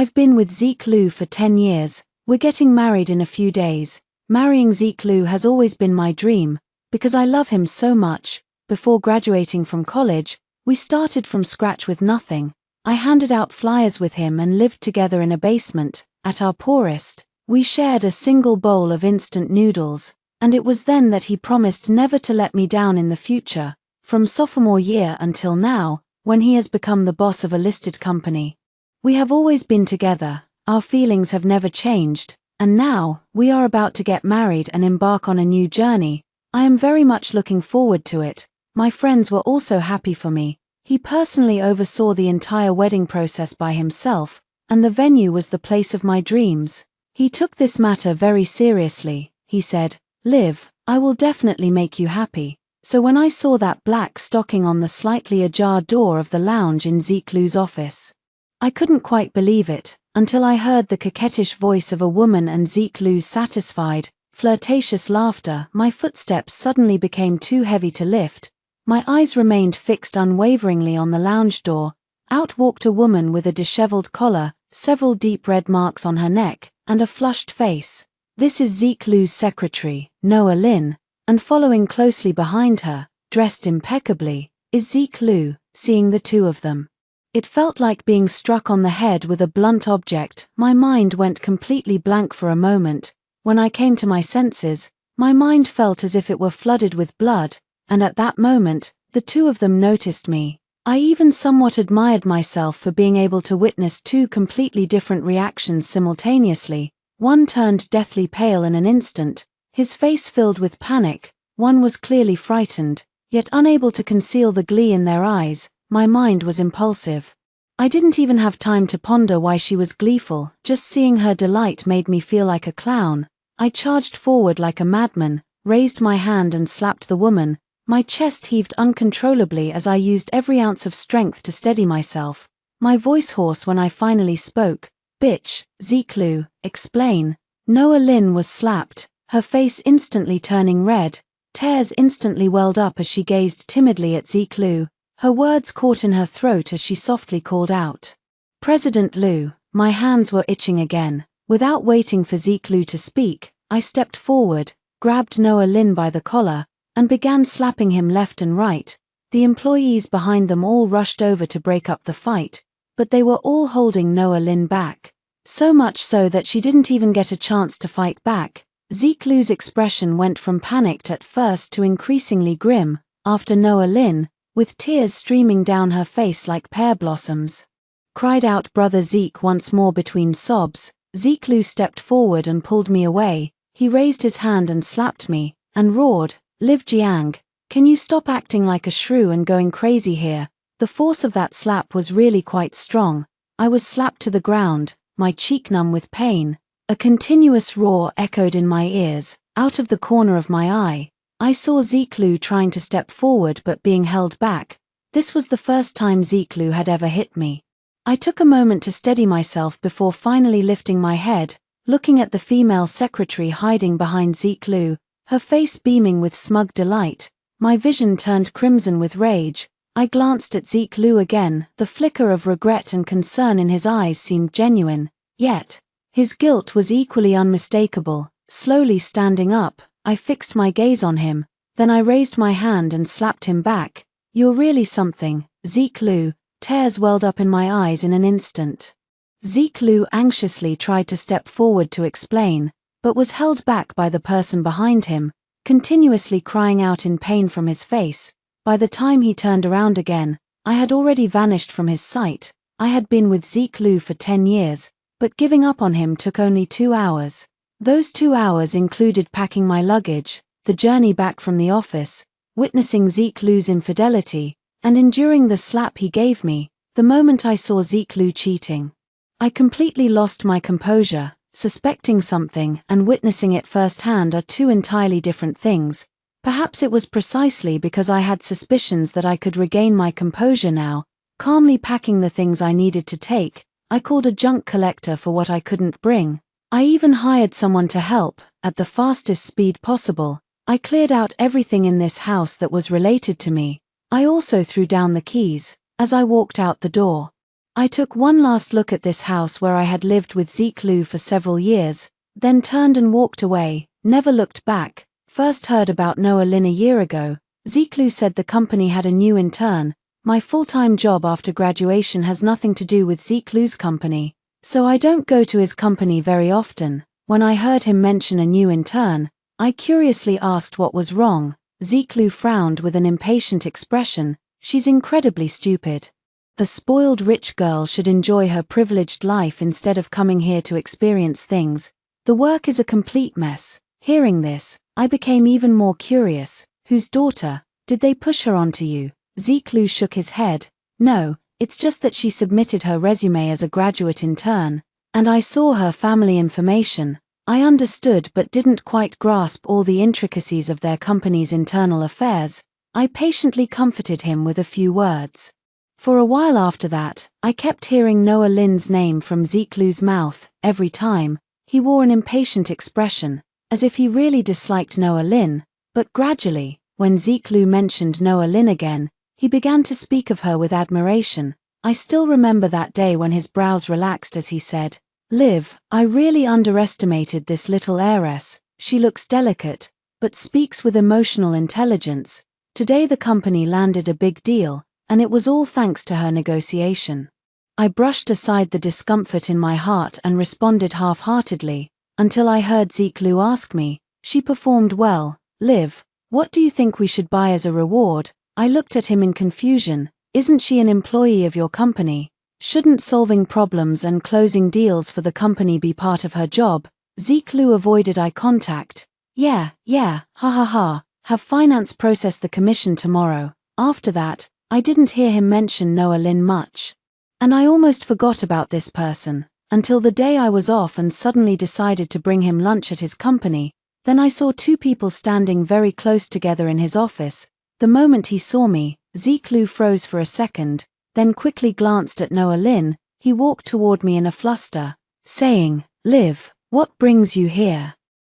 I've been with Zeke Liu for 10 years, we're getting married in a few days. Marrying Zeke Liu has always been my dream, because I love him so much. Before graduating from college, we started from scratch with nothing. I handed out flyers with him and lived together in a basement. At our poorest, we shared a single bowl of instant noodles, and it was then that he promised never to let me down in the future, from sophomore year until now, when he has become the boss of a listed company. We have always been together, our feelings have never changed, and now, we are about to get married and embark on a new journey. I am very much looking forward to it. My friends were also happy for me. He personally oversaw the entire wedding process by himself, and the venue was the place of my dreams. He took this matter very seriously. He said, "Liv, I will definitely make you happy." So when I saw that black stocking on the slightly ajar door of the lounge in Zeke Liu's office, I couldn't quite believe it, until I heard the coquettish voice of a woman and Zeke Liu's satisfied, flirtatious laughter. My footsteps suddenly became too heavy to lift. My eyes remained fixed unwaveringly on the lounge door. Out walked a woman with a disheveled collar, several deep red marks on her neck, and a flushed face. This is Zeke Liu's secretary, Noah Lin, and following closely behind her, dressed impeccably, is Zeke Liu. Seeing the two of them, it felt like being struck on the head with a blunt object. My mind went completely blank for a moment. When I came to my senses, my mind felt as if it were flooded with blood, and at that moment, the two of them noticed me. I even somewhat admired myself for being able to witness two completely different reactions simultaneously. One turned deathly pale in an instant, his face filled with panic. One was clearly frightened, yet unable to conceal the glee in their eyes. My mind was impulsive. I didn't even have time to ponder why she was gleeful. Just seeing her delight made me feel like a clown. I charged forward like a madman, raised my hand and slapped the woman. My chest heaved uncontrollably as I used every ounce of strength to steady myself. My voice hoarse when I finally spoke. "Bitch, Zeke Liu, explain." Noah Lin was slapped, her face instantly turning red. Tears instantly welled up as she gazed timidly at Zeke Liu. Her words caught in her throat as she softly called out, "President Liu." My hands were itching again. Without waiting for Zeke Liu to speak, I stepped forward, grabbed Noah Lin by the collar, and began slapping him left and right. The employees behind them all rushed over to break up the fight, but they were all holding Noah Lin back. So much so that she didn't even get a chance to fight back. Zeke Liu's expression went from panicked at first to increasingly grim. After Noah Lin, with tears streaming down her face like pear blossoms, cried out "Brother Zeke" once more between sobs. Zeke Liu stepped forward and pulled me away. He raised his hand and slapped me, and roared, "Liv Jiang, can you stop acting like a shrew and going crazy here?" The force of that slap was really quite strong. I was slapped to the ground, my cheek numb with pain. A continuous roar echoed in my ears. Out of the corner of my eye, I saw Zeke Liu trying to step forward but being held back. This was the first time Zeke Liu had ever hit me. I took a moment to steady myself before finally lifting my head, looking at the female secretary hiding behind Zeke Liu, her face beaming with smug delight. My vision turned crimson with rage. I glanced at Zeke Liu again. The flicker of regret and concern in his eyes seemed genuine, yet his guilt was equally unmistakable. Slowly standing up, I fixed my gaze on him, then I raised my hand and slapped him back. "You're really something, Zeke Liu." Tears welled up in my eyes in an instant. Zeke Liu anxiously tried to step forward to explain, but was held back by the person behind him, continuously crying out in pain from his face. By the time he turned around again, I had already vanished from his sight. I had been with Zeke Liu for 10 years, but giving up on him took only 2 hours. Those 2 hours included packing my luggage, the journey back from the office, witnessing Zeke Liu's infidelity, and enduring the slap he gave me. The moment I saw Zeke Liu cheating, I completely lost my composure. Suspecting something and witnessing it firsthand are two entirely different things. Perhaps it was precisely because I had suspicions that I could regain my composure now. Calmly packing the things I needed to take, I called a junk collector for what I couldn't bring. I even hired someone to help. At the fastest speed possible, I cleared out everything in this house that was related to me. I also threw down the keys. As I walked out the door, I took one last look at this house where I had lived with Zeke Liu for several years, then turned and walked away, never looked back. First heard about Noah Lin a year ago. Zeke Liu said the company had a new intern. My full-time job after graduation has nothing to do with Zeke Liu's company, so I don't go to his company very often. When I heard him mention a new intern, I curiously asked what was wrong. Zeke Liu frowned with an impatient expression. She's incredibly stupid. The spoiled rich girl should enjoy her privileged life instead of coming here to experience things. The work is a complete mess. Hearing this, I became even more curious. Whose daughter? Did they push her onto you? Zeke Liu shook his head. No, it's just that she submitted her resume as a graduate intern, and I saw her family information. I understood but didn't quite grasp all the intricacies of their company's internal affairs. I patiently comforted him with a few words. For a while after that, I kept hearing Noah Lin's name from Zeke Liu's mouth. Every time, he wore an impatient expression, as if he really disliked Noah Lin, but gradually, when Zeke Liu mentioned Noah Lin again, he began to speak of her with admiration. I still remember that day when his brows relaxed as he said, "Liv, I really underestimated this little heiress. She looks delicate, but speaks with emotional intelligence. Today the company landed a big deal, and it was all thanks to her negotiation." I brushed aside the discomfort in my heart and responded half-heartedly, until I heard Zeke Liu ask me, "She performed well. Liv, what do you think we should buy as a reward?" I looked at him in confusion. Isn't she an employee of your company? Shouldn't solving problems and closing deals for the company be part of her job? Zeke Liu avoided eye contact. Yeah, ha ha ha. Have finance process the commission tomorrow. After that, I didn't hear him mention Noah Lin much. And I almost forgot about this person, until the day I was off and suddenly decided to bring him lunch at his company. Then I saw two people standing very close together in his office. The moment he saw me, Zeke Liu froze for a second, then quickly glanced at Noah Lin. He walked toward me in a fluster, saying, "Liv, what brings you here?"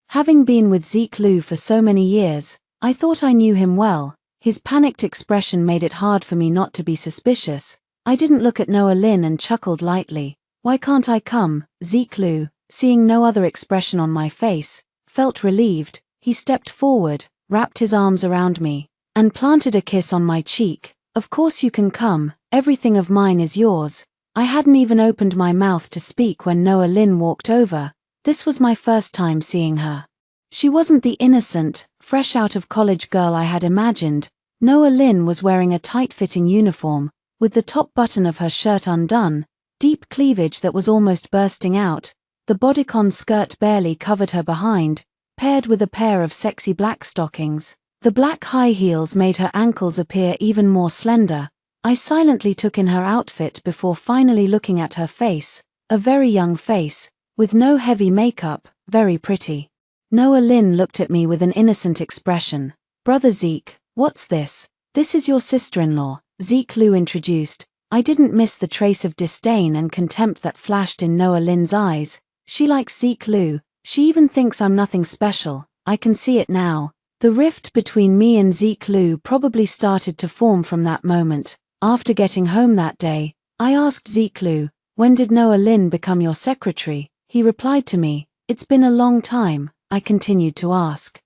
Having been with Zeke Liu for so many years, I thought I knew him well. His panicked expression made it hard for me not to be suspicious. I didn't look at Noah Lin and chuckled lightly. "Why can't I come?" Zeke Liu, seeing no other expression on my face, felt relieved. He stepped forward, wrapped his arms around me, and planted a kiss on my cheek. "Of course you can come, everything of mine is yours." I hadn't even opened my mouth to speak when Noah Lin walked over. This was my first time seeing her. She wasn't the innocent, fresh out of college girl I had imagined. Noah Lin was wearing a tight-fitting uniform, with the top button of her shirt undone, deep cleavage that was almost bursting out. The bodycon skirt barely covered her behind, paired with a pair of sexy black stockings. The black high heels made her ankles appear even more slender. I silently took in her outfit before finally looking at her face, a very young face, with no heavy makeup, very pretty. Noah Lin looked at me with an innocent expression. "Brother Zeke, what's this?" "This is your sister-in-law," Zeke Liu introduced. I didn't miss the trace of disdain and contempt that flashed in Noah Lin's eyes. She likes Zeke Liu. She even thinks I'm nothing special. I can see it now. The rift between me and Zeke Liu probably started to form from that moment. After getting home that day, I asked Zeke Liu, "When did Noah Lin become your secretary?" He replied to me, "It's been a long time." I continued to ask,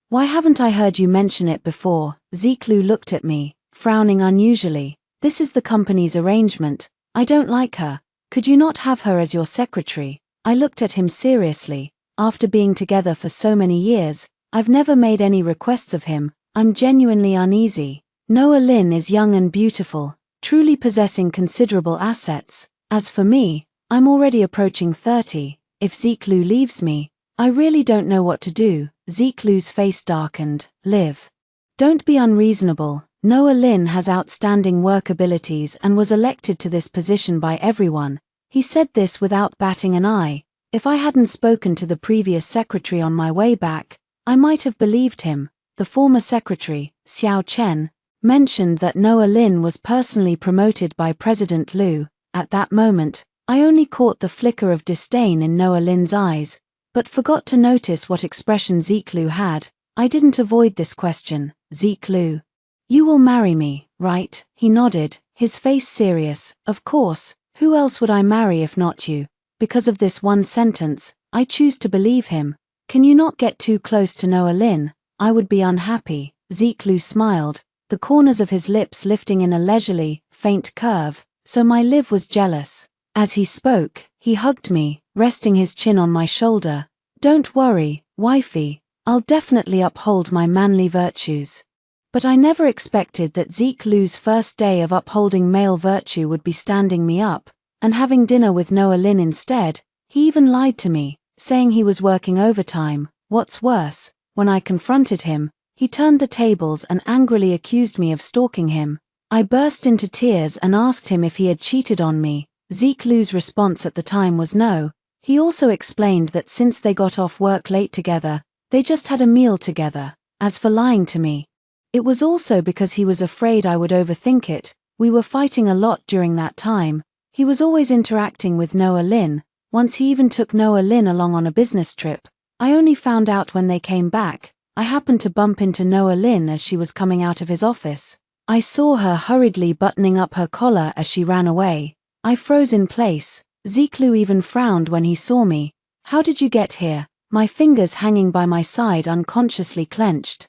"Why haven't I heard you mention it before?" Zeke Liu looked at me, frowning unusually. "This is the company's arrangement. I don't like her. Could you not have her as your secretary?" I looked at him seriously. After being together for so many years, I've never made any requests of him. I'm genuinely uneasy. Noah Lin is young and beautiful, truly possessing considerable assets. As for me, I'm already approaching 30. If Zeke Liu leaves me, I really don't know what to do. Zeke Liu's face darkened. "Liv, don't be unreasonable. Noah Lin has outstanding work abilities and was elected to this position by everyone." He said this without batting an eye. If I hadn't spoken to the previous secretary on my way back, I might have believed him. The former secretary, Xiao Chen, mentioned that Noah Lin was personally promoted by President Liu. At that moment, I only caught the flicker of disdain in Noah Lin's eyes, but forgot to notice what expression Zeke Liu had. I didn't avoid this question. "Zeke Liu, you will marry me, right?" He nodded, his face serious. "Of course, Who else would I marry if not you? Because of this one sentence, I choose to believe him. Can you not get too close to Noah Lynn? I would be unhappy. Zeke Lu smiled, the corners of his lips lifting in a leisurely, faint curve, so my Liv was jealous. As he spoke, he hugged me, resting his chin on my shoulder. Don't worry, wifey, I'll definitely uphold my manly virtues. But I never expected that Zeke Lu's first day of upholding male virtue would be standing me up, and having dinner with Noah Lynn instead. He even lied to me, saying he was working overtime. What's worse, when I confronted him, he turned the tables and angrily accused me of stalking him. I burst into tears and asked him if he had cheated on me. Zeke Lu's response at the time was no. He also explained that since they got off work late together, they just had a meal together. As for lying to me, it was also because he was afraid I would overthink it. We were fighting a lot during that time. He was always interacting with Noah Lynn. Once he even took Noah Lynn along on a business trip. I only found out when they came back. I happened to bump into Noah Lynn as she was coming out of his office. I saw her hurriedly buttoning up her collar as she ran away. I froze in place. Zeke Lu even frowned when he saw me. How did you get here? My fingers hanging by my side unconsciously clenched.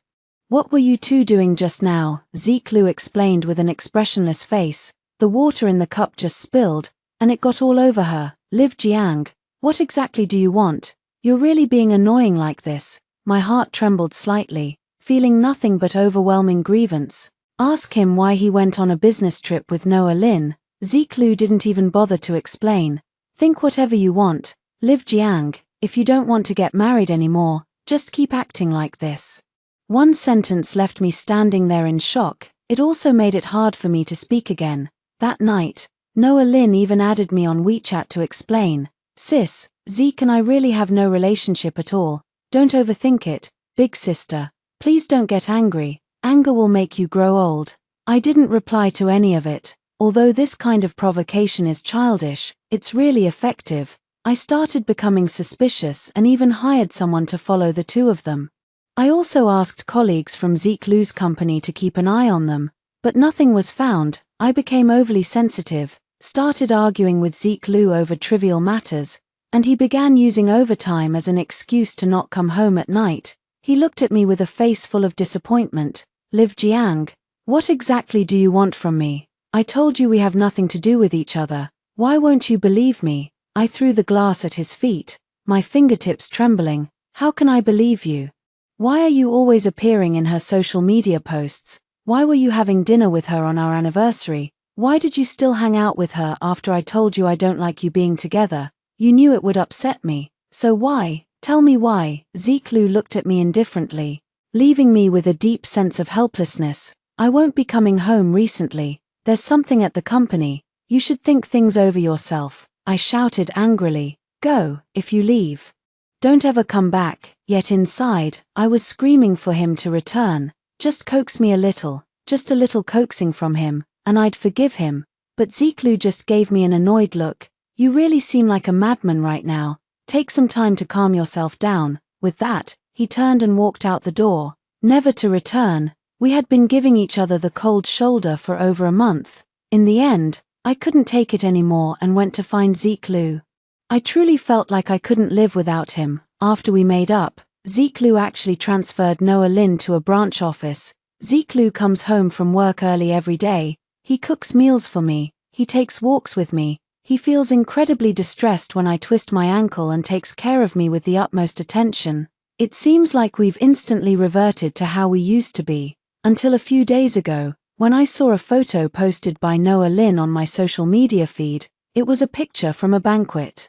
What were you two doing just now? Zeke Lu explained with an expressionless face. The water in the cup just spilled, and it got all over her. Liv Jiang, what exactly do you want? You're really being annoying like this. My heart trembled slightly, feeling nothing but overwhelming grievance. Ask him why he went on a business trip with Noah Lynn. Zeke Lu didn't even bother to explain. Think whatever you want, Liv Jiang, if you don't want to get married anymore, just keep acting like this. One sentence left me standing there in shock. It also made it hard for me to speak again. That night, Noah Lynn even added me on WeChat to explain. Sis, Zeke and I really have no relationship at all. Don't overthink it, big sister. Please don't get angry. Anger will make you grow old. I didn't reply to any of it. Although this kind of provocation is childish, it's really effective. I started becoming suspicious and even hired someone to follow the two of them. I also asked colleagues from Zeke Lu's company to keep an eye on them, but nothing was found. I became overly sensitive, started arguing with Zeke Lu over trivial matters, and he began using overtime as an excuse to not come home at night. He looked at me with a face full of disappointment. Liv Jiang, what exactly do you want from me? I told you we have nothing to do with each other. Why won't you believe me? I threw the glass at his feet, my fingertips trembling. How can I believe you? Why are you always appearing in her social media posts? Why were you having dinner with her on our anniversary? Why did you still hang out with her after I told you I don't like you being together? You knew it would upset me. So why? Tell me why. Zeke Lu looked at me indifferently, leaving me with a deep sense of helplessness. I won't be coming home recently. There's something at the company. You should think things over yourself. I shouted angrily. Go, if you leave. Don't ever come back. Yet inside, I was screaming for him to return. Just coax me a little, just a little coaxing from him, and I'd forgive him. But Zeke Lu just gave me an annoyed look. You really seem like a madman right now. Take some time to calm yourself down. With that, he turned and walked out the door, never to return. We had been giving each other the cold shoulder for over a month. In the end, I couldn't take it anymore and went to find Zeke Lu. I truly felt like I couldn't live without him. After we made up, Zeke Lu actually transferred Noah Lynn to a branch office. Zeke Lu comes home from work early every day. He cooks meals for me. He takes walks with me. He feels incredibly distressed when I twist my ankle and takes care of me with the utmost attention. It seems like we've instantly reverted to how we used to be. Until a few days ago, when I saw a photo posted by Noah Lynn on my social media feed. It was a picture from a banquet.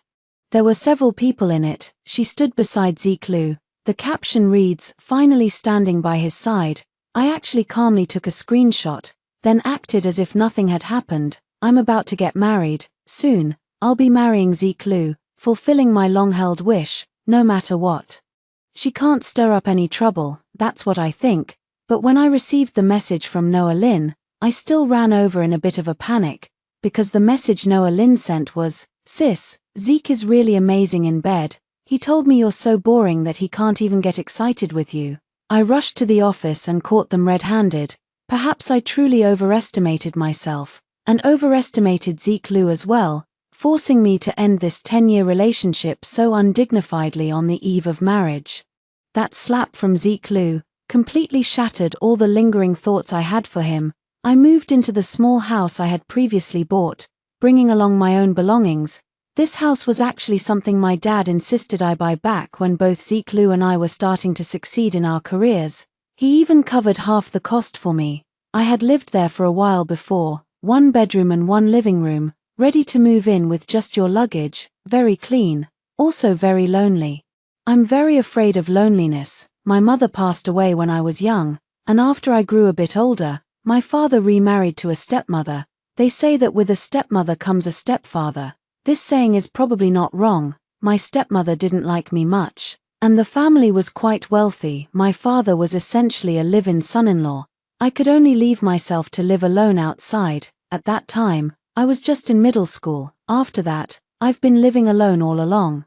There were several people in it. She stood beside Zeke Lu. The caption reads, "Finally standing by his side." I actually calmly took a screenshot, then acted as if nothing had happened. I'm about to get married. Soon, I'll be marrying Zeke Lu, fulfilling my long-held wish, no matter what. She can't stir up any trouble, that's what I think. But when I received the message from Noah Lynn, I still ran over in a bit of a panic, because the message Noah Lynn sent was, "Sis, Zeke is really amazing in bed. He told me you're so boring that he can't even get excited with you." I rushed to the office and caught them red-handed. Perhaps I truly overestimated myself. and overestimated Zeke Lu as well, forcing me to end this 10-year relationship so undignifiedly on the eve of marriage. That slap from Zeke Lu completely shattered all the lingering thoughts I had for him. I moved into the small house I had previously bought, bringing along my own belongings. This house was actually something my dad insisted I buy back when both Zeke Lu and I were starting to succeed in our careers. He even covered half the cost for me. I had lived there for a while before, 1 bedroom and 1 living room, ready to move in with just your luggage, very clean, also very lonely. I'm very afraid of loneliness. My mother passed away when I was young, and after I grew a bit older, my father remarried to a stepmother. They say that with a stepmother comes a stepfather. This saying is probably not wrong. My stepmother didn't like me much, and the family was quite wealthy. My father was essentially a live-in son-in-law. I could only leave myself to live alone outside. At that time, I was just in middle school. After that, I've been living alone all along.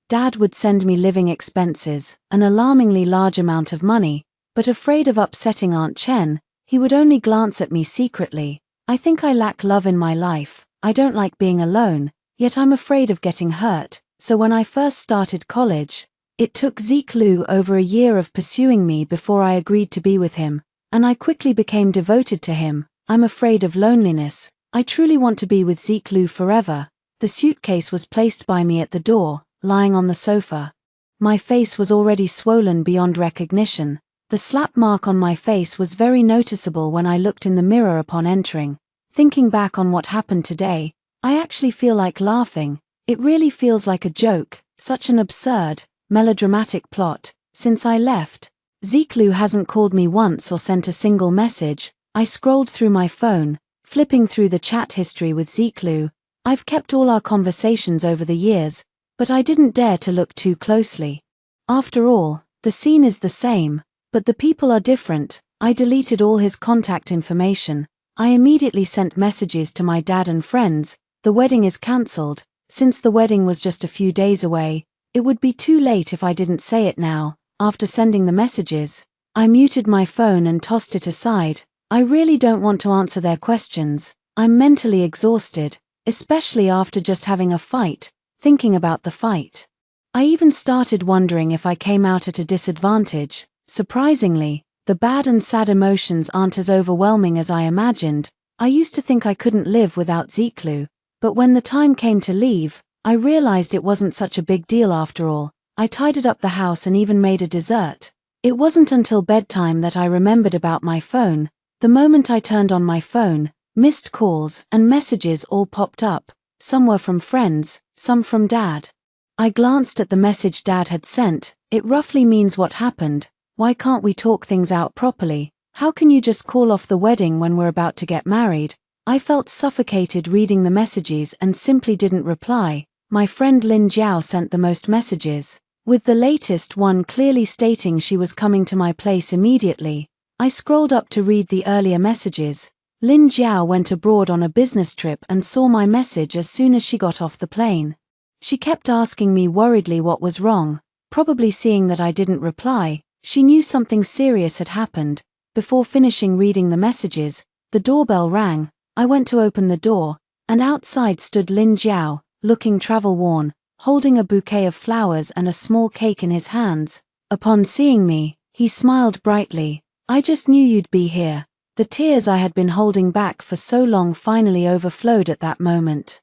Dad would send me living expenses, an alarmingly large amount of money, but afraid of upsetting Aunt Chen, he would only glance at me secretly. I think I lack love in my life. I don't like being alone, yet I'm afraid of getting hurt. So when I first started college, it took Zeke Lu over a year of pursuing me before I agreed to be with him, and I quickly became devoted to him. I'm afraid of loneliness. I truly want to be with Zeke Lu forever. The suitcase was placed by me at the door, lying on the sofa. My face was already swollen beyond recognition. The slap mark on my face was very noticeable when I looked in the mirror upon entering. Thinking back on what happened today, I actually feel like laughing. It really feels like a joke, such an absurd, melodramatic plot. Since I left, Zeke Lu hasn't called me once or sent a single message. I scrolled through my phone, flipping through the chat history with Zeke Lu. I've kept all our conversations over the years, but I didn't dare to look too closely. After all, the scene is the same, but the people are different. I deleted all his contact information. I immediately sent messages to my dad and friends. The wedding is cancelled. Since the wedding was just a few days away, it would be too late if I didn't say it now. After sending the messages, I muted my phone and tossed it aside. I really don't want to answer their questions. I'm mentally exhausted, especially after just having a fight, thinking about the fight. I even started wondering if I came out at a disadvantage. Surprisingly, the bad and sad emotions aren't as overwhelming as I imagined. I used to think I couldn't live without Zeke Lu, but when the time came to leave, I realized it wasn't such a big deal after all. I tidied up the house and even made a dessert. It wasn't until bedtime that I remembered about my phone. The moment I turned on my phone, missed calls and messages all popped up. Some were from friends, some from Dad. I glanced at the message Dad had sent. It roughly means what happened. Why can't we talk things out properly? How can you just call off the wedding when we're about to get married? I felt suffocated reading the messages and simply didn't reply. My friend Lin Jiao sent the most messages, with the latest one clearly stating she was coming to my place immediately. I scrolled up to read the earlier messages. Lin Jiao went abroad on a business trip and saw my message as soon as she got off the plane. She kept asking me worriedly what was wrong, probably seeing that I didn't reply. She knew something serious had happened. Before finishing reading the messages, the doorbell rang. I went to open the door, and outside stood Lin Jiao, looking travel-worn, holding a bouquet of flowers and a small cake in his hands. Upon seeing me, he smiled brightly. I just knew you'd be here. The tears I had been holding back for so long finally overflowed at that moment.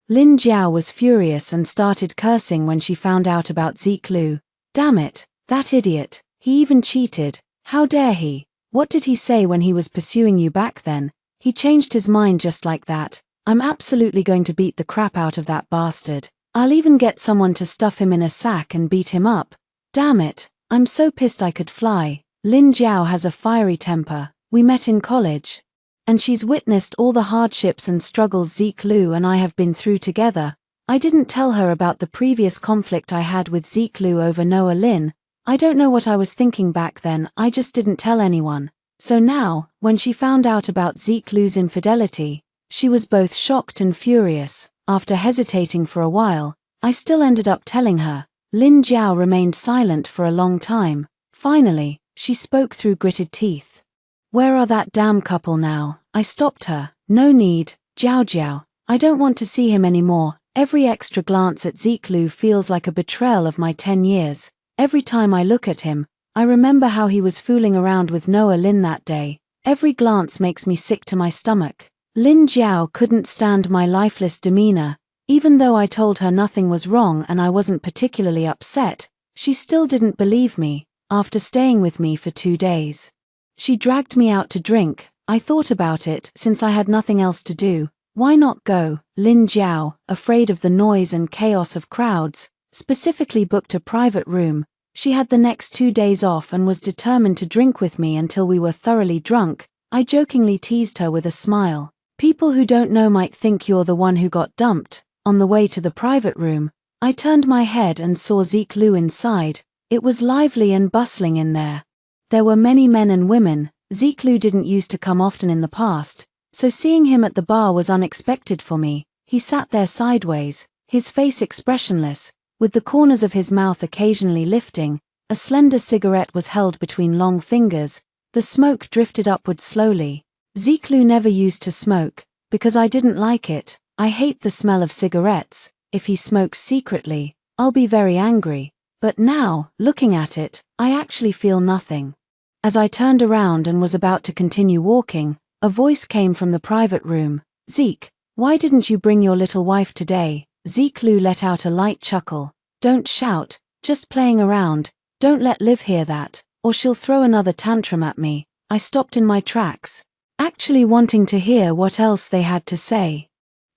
Lin Jiao was furious and started cursing when she found out about Zeke Lu. Damn it, that idiot. He even cheated. How dare he? What did he say when he was pursuing you back then? He changed his mind just like that. I'm absolutely going to beat the crap out of that bastard. I'll even get someone to stuff him in a sack and beat him up. Damn it, I'm so pissed I could fly. Lin Jiao has a fiery temper. We met in college, and she's witnessed all the hardships and struggles Zeke Lu and I have been through together. I didn't tell her about the previous conflict I had with Zeke Lu over Noah Lin. I don't know what I was thinking back then, I just didn't tell anyone. So now, when she found out about Zeke Lu's infidelity, she was both shocked and furious. After hesitating for a while, I still ended up telling her. Lin Jiao remained silent for a long time. Finally, she spoke through gritted teeth. Where are that damn couple now? I stopped her. No need, Jiao Jiao, I don't want to see him anymore. Every extra glance at Ziklu feels like a betrayal of my 10 years. Every time I look at him, I remember how he was fooling around with Noah Lin that day. Every glance makes me sick to my stomach. Lin Jiao couldn't stand my lifeless demeanor. Even though I told her nothing was wrong and I wasn't particularly upset, she still didn't believe me, after staying with me for 2 days. She dragged me out to drink. I thought about it, since I had nothing else to do. Why not go? Lin Jiao, afraid of the noise and chaos of crowds, specifically booked a private room. She had the next 2 days off and was determined to drink with me until we were thoroughly drunk. I jokingly teased her with a smile. People who don't know might think you're the one who got dumped. On the way to the private room, I turned my head and saw Ziklu inside. It was lively and bustling in there. There were many men and women. Ziklu didn't used to come often in the past, so seeing him at the bar was unexpected for me. He sat there sideways, his face expressionless, with the corners of his mouth occasionally lifting. A slender cigarette was held between long fingers. The smoke drifted upward slowly. Ziklu never used to smoke, because I didn't like it. I hate the smell of cigarettes. If he smokes secretly, I'll be very angry. But now, looking at it, I actually feel nothing. As I turned around and was about to continue walking, a voice came from the private room. Zeke, why didn't you bring your little wife today? Ziklu let out a light chuckle. Don't shout, just playing around. Don't let Liv hear that, or she'll throw another tantrum at me. I stopped in my tracks, actually wanting to hear what else they had to say.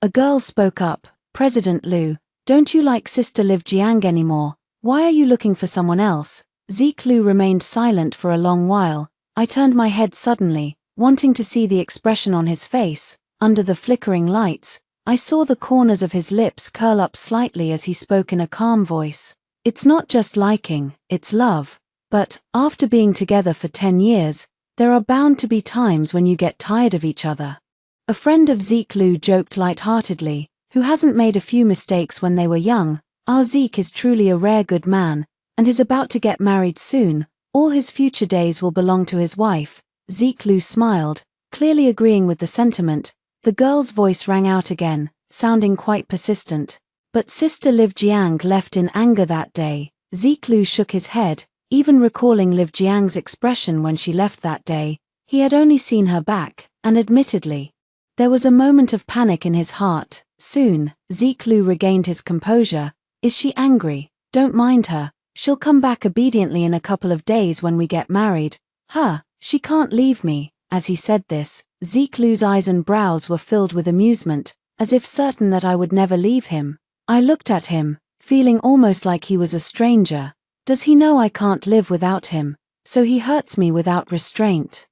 A girl spoke up. President Liu, don't you like Sister Liv Jiang anymore? Why are you looking for someone else? Ziklu remained silent for a long while. I turned my head suddenly, wanting to see the expression on his face. Under the flickering lights, I saw the corners of his lips curl up slightly as he spoke in a calm voice. It's not just liking, it's love. But, after being together for 10 years, there are bound to be times when you get tired of each other. A friend of Ziklu joked lightheartedly, who hasn't made a few mistakes when they were young. Our Zeke is truly a rare good man, and is about to get married soon. All his future days will belong to his wife. Ziklu smiled, clearly agreeing with the sentiment. The girl's voice rang out again, sounding quite persistent. But Sister Liv Jiang left in anger that day. Ziklu shook his head, even recalling Liv Jiang's expression when she left that day. He had only seen her back, and admittedly, there was a moment of panic in his heart. Soon, Ziklu regained his composure. Is she angry? Don't mind her. She'll come back obediently in a couple of days when we get married. She can't leave me. As he said this, Ziklu's eyes and brows were filled with amusement, as if certain that I would never leave him. I looked at him, feeling almost like he was a stranger. Does he know I can't live without him? So he hurts me without restraint.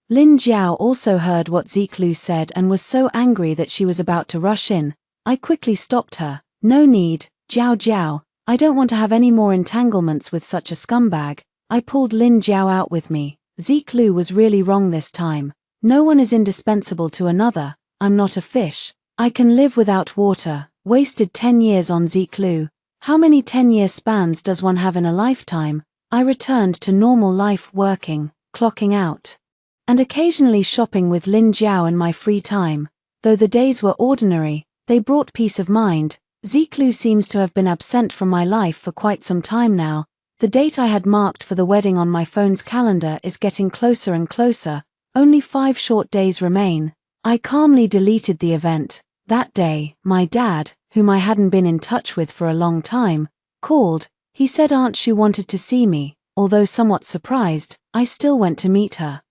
Lin Jiao also heard what Ziklu said and was so angry that she was about to rush in. I quickly stopped her. No need, Jiao Jiao, I don't want to have any more entanglements with such a scumbag. I pulled Lin Jiao out with me. Ziklu was really wrong this time. No one is indispensable to another. I'm not a fish. I can live without water. Wasted 10 years on Ziklu. How many 10-year spans does one have in a lifetime? I returned to normal life, working, clocking out, and occasionally shopping with Lin Jiao in my free time. Though the days were ordinary, they brought peace of mind. Ziklu seems to have been absent from my life for quite some time now. The date I had marked for the wedding on my phone's calendar is getting closer and closer. Only 5 short days remain. I calmly deleted the event. That day, my dad, whom I hadn't been in touch with for a long time, called. He said Aunt Shu wanted to see me. Although somewhat surprised, I still went to meet her.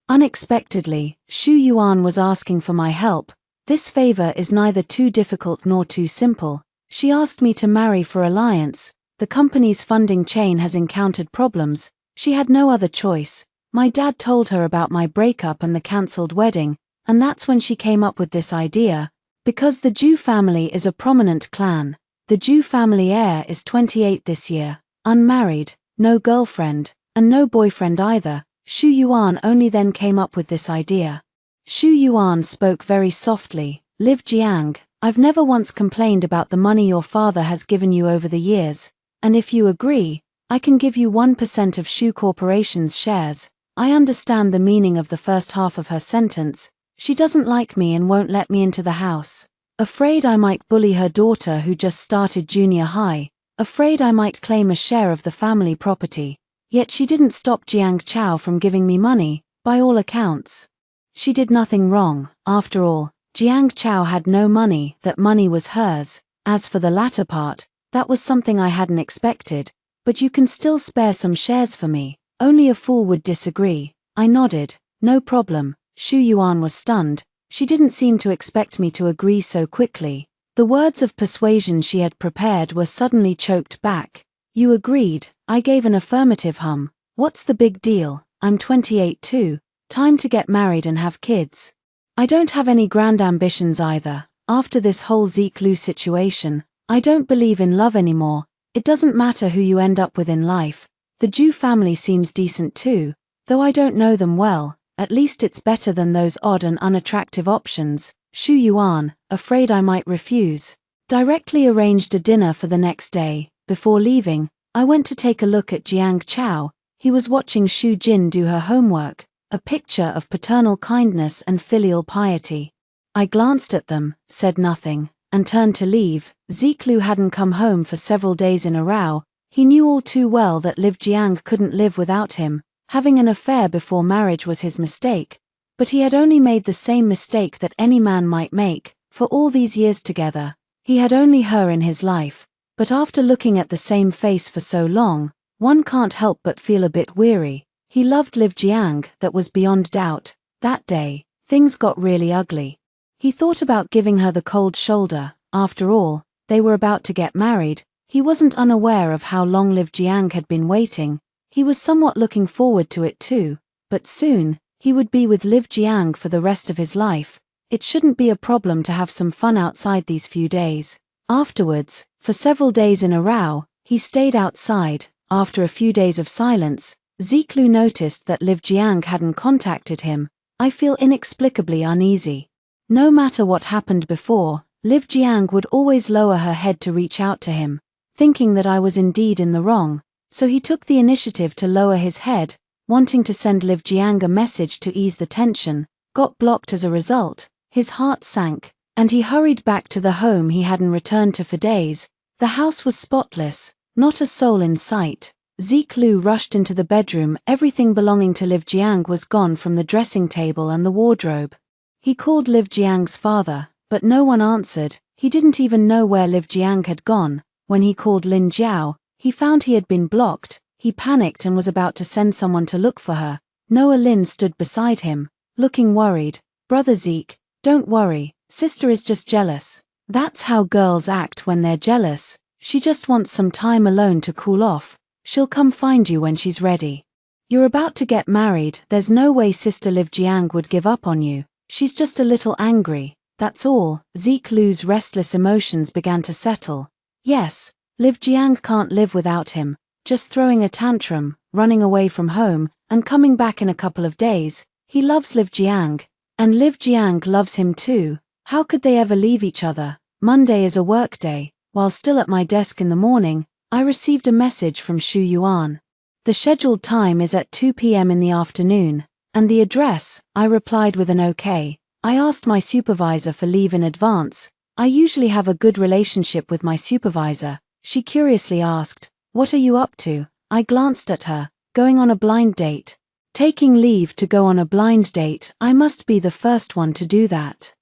Unexpectedly, Shu Yuan was asking for my help. This favor is neither too difficult nor too simple. She asked me to marry for alliance. The company's funding chain has encountered problems. She had no other choice. My dad told her about my breakup and the cancelled wedding, and that's when she came up with this idea. Because the Zhu family is a prominent clan. The Zhu family heir is 28 this year, unmarried, no girlfriend, and no boyfriend either. Shu Yuan only then came up with this idea. Shu Yuan spoke very softly. Liv Jiang, I've never once complained about the money your father has given you over the years, and if you agree, I can give you 1% of Shu Corporation's shares. I understand the meaning of the first half of her sentence. She doesn't like me and won't let me into the house. Afraid I might bully her daughter who just started junior high. Afraid I might claim a share of the family property. Yet she didn't stop Jiang Chao from giving me money, by all accounts. She did nothing wrong. After all, Jiang Chao had no money, that money was hers. As for the latter part, that was something I hadn't expected. But you can still spare some shares for me. Only a fool would disagree. I nodded. No problem. Xu Yuan was stunned. She didn't seem to expect me to agree so quickly. The words of persuasion she had prepared were suddenly choked back. You agreed. I gave an affirmative hum. What's the big deal? I'm 28 too. Time to get married and have kids. I don't have any grand ambitions either. After this whole Zeke Lu situation, I don't believe in love anymore. It doesn't matter who you end up with in life. The Zhu family seems decent too, though I don't know them well. At least it's better than those odd and unattractive options. Xu Yuan, afraid I might refuse, directly arranged a dinner for the next day. Before leaving, I went to take a look at Jiang Chao. He was watching Xu Jin do her homework, a picture of paternal kindness and filial piety. I glanced at them, said nothing, and turned to leave. Zeke Lu hadn't come home for several days in a row. He knew all too well that Liv Jiang couldn't live without him. Having an affair before marriage was his mistake, but he had only made the same mistake that any man might make. For all these years together, he had only her in his life, but after looking at the same face for so long, one can't help but feel a bit weary. He loved Liv Jiang, that was beyond doubt. That day, things got really ugly. He thought about giving her the cold shoulder. After all, they were about to get married. He wasn't unaware of how long Liv Jiang had been waiting. He was somewhat looking forward to it too, but soon, he would be with Liv Jiang for the rest of his life. It shouldn't be a problem to have some fun outside these few days. Afterwards, for several days in a row, he stayed outside. After a few days of silence, Zeke Lu noticed that Liv Jiang hadn't contacted him. I feel inexplicably uneasy. No matter what happened before, Liv Jiang would always lower her head to reach out to him, thinking that I was indeed in the wrong. So he took the initiative to lower his head, wanting to send Liv Jiang a message to ease the tension, got blocked as a result. His heart sank, and he hurried back to the home he hadn't returned to for days. The house was spotless, not a soul in sight. Zeke Lu rushed into the bedroom. Everything belonging to Liv Jiang was gone from the dressing table and the wardrobe. He called Liv Jiang's father, but no one answered. He didn't even know where Liv Jiang had gone. When he called Lin Jiao, he found he had been blocked. He panicked and was about to send someone to look for her. Noah Lin stood beside him, looking worried. Brother Zeke, don't worry, sister is just jealous. That's how girls act when they're jealous. She just wants some time alone to cool off. She'll come find you when she's ready. You're about to get married. There's no way sister Liv Jiang would give up on you. She's just a little angry, that's all. Zeke Lu's restless emotions began to settle. Yes, Liv Jiang can't live without him, just throwing a tantrum, running away from home, and coming back in a couple of days. He loves Liv Jiang, and Liv Jiang loves him too. How could they ever leave each other? Monday is a work day. While still at my desk in the morning, I received a message from Xu Yuan. The scheduled time is at 2 p.m. in the afternoon, and the address. I replied with an okay. I asked my supervisor for leave in advance. I usually have a good relationship with my supervisor. She curiously asked, "What are you up to?" I glanced at her. Going on a blind date. Taking leave to go on a blind date. I must be the first one to do that.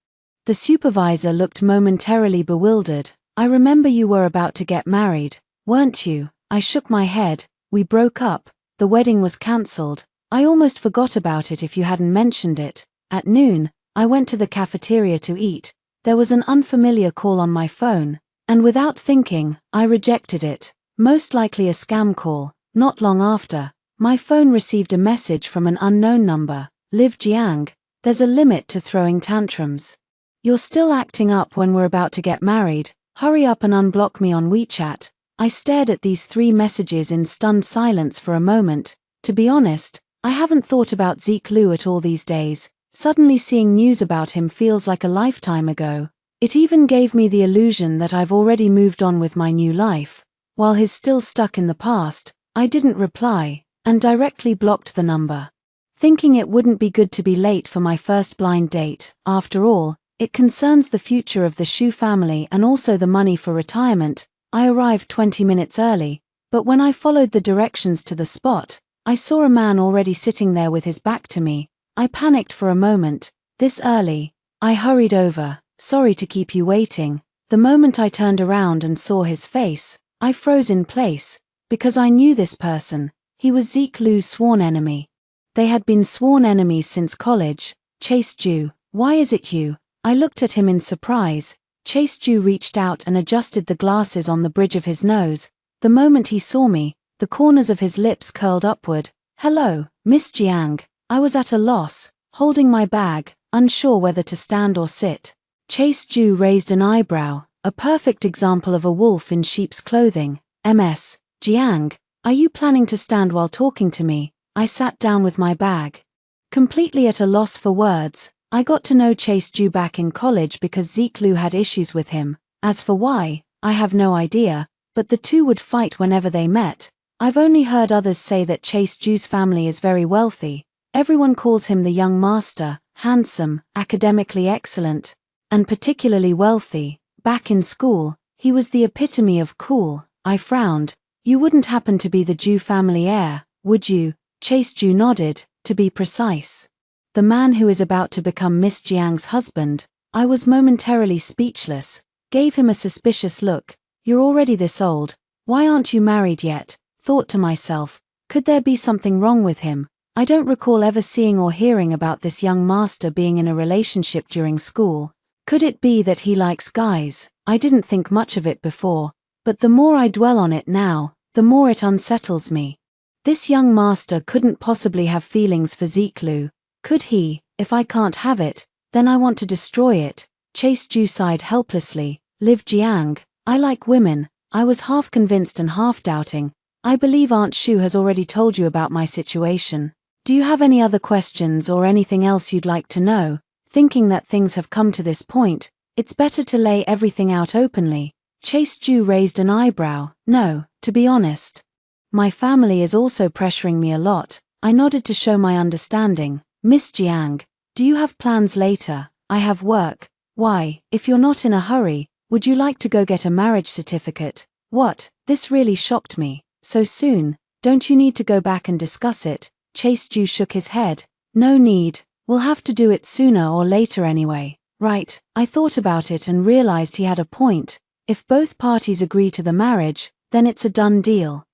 The supervisor looked momentarily bewildered. I remember you were about to get married, weren't you? I shook my head. We broke up. The wedding was cancelled. I almost forgot about it if you hadn't mentioned it. At noon, I went to the cafeteria to eat. There was an unfamiliar call on my phone, and without thinking, I rejected it. Most likely a scam call. Not long after, my phone received a message from an unknown number. Liv Jiang, there's a limit to throwing tantrums. You're still acting up when we're about to get married. Hurry up and unblock me on WeChat. I stared at these 3 messages in stunned silence for a moment. To be honest, I haven't thought about Zeke Lu at all these days. Suddenly seeing news about him feels like a lifetime ago. It even gave me the illusion that I've already moved on with my new life. While he's still stuck in the past, I didn't reply, and directly blocked the number. thinking it wouldn't be good to be late for my first blind date. After all, it concerns the future of the Shu family and also the money for retirement. I arrived 20 minutes early, but when I followed the directions to the spot, I saw a man already sitting there with his back to me. I panicked for a moment. This early? I hurried over. Sorry to keep you waiting. The moment I turned around and saw his face, I froze in place, because I knew this person. He was Zeke Lu's sworn enemy. They had been sworn enemies since college. Chase Ju, why is it you? I looked at him in surprise. Chase Ju reached out and adjusted the glasses on the bridge of his nose. The moment he saw me, the corners of his lips curled upward. Hello, Miss Jiang. I was at a loss, holding my bag, unsure whether to stand or sit. Chase Ju raised an eyebrow, a perfect example of a wolf in sheep's clothing. Ms. Jiang, are you planning to stand while talking to me? I sat down with my bag. Completely at a loss for words, I got to know Chase Ju back in college because Zeke Lu had issues with him. As for why, I have no idea, but the two would fight whenever they met. I've only heard others say that Chase Ju's family is very wealthy. Everyone calls him the young master, handsome, academically excellent, and particularly wealthy. Back in school, he was the epitome of cool. I frowned. You wouldn't happen to be the Ju family heir, would you? Chase Ju nodded, to be precise. The man who is about to become Miss Jiang's husband. I was momentarily speechless, gave him a suspicious look. You're already this old, why aren't you married yet? Thought to myself, could there be something wrong with him? I don't recall ever seeing or hearing about this young master being in a relationship during school. Could it be that he likes guys? I didn't think much of it before, but the more I dwell on it now, the more it unsettles me. This young master couldn't possibly have feelings for Zeke Lu. Could he? If I can't have it, then I want to destroy it. Chase Ju sighed helplessly. Liv Jiang, I like women. I was half convinced and half doubting. I believe Aunt Shu has already told you about my situation. Do you have any other questions or anything else you'd like to know? Thinking that things have come to this point, it's better to lay everything out openly. Chase Ju raised an eyebrow. No, to be honest. My family is also pressuring me a lot. I nodded to show my understanding. Miss Jiang, do you have plans later? I have work. Why, if you're not in a hurry, would you like to go get a marriage certificate? What? This really shocked me. So soon? Don't you need to go back and discuss it? Chase Ju shook his head. No need. We'll have to do it sooner or later anyway. Right, I thought about it and realized he had a point. If both parties agree to the marriage, then it's a done deal.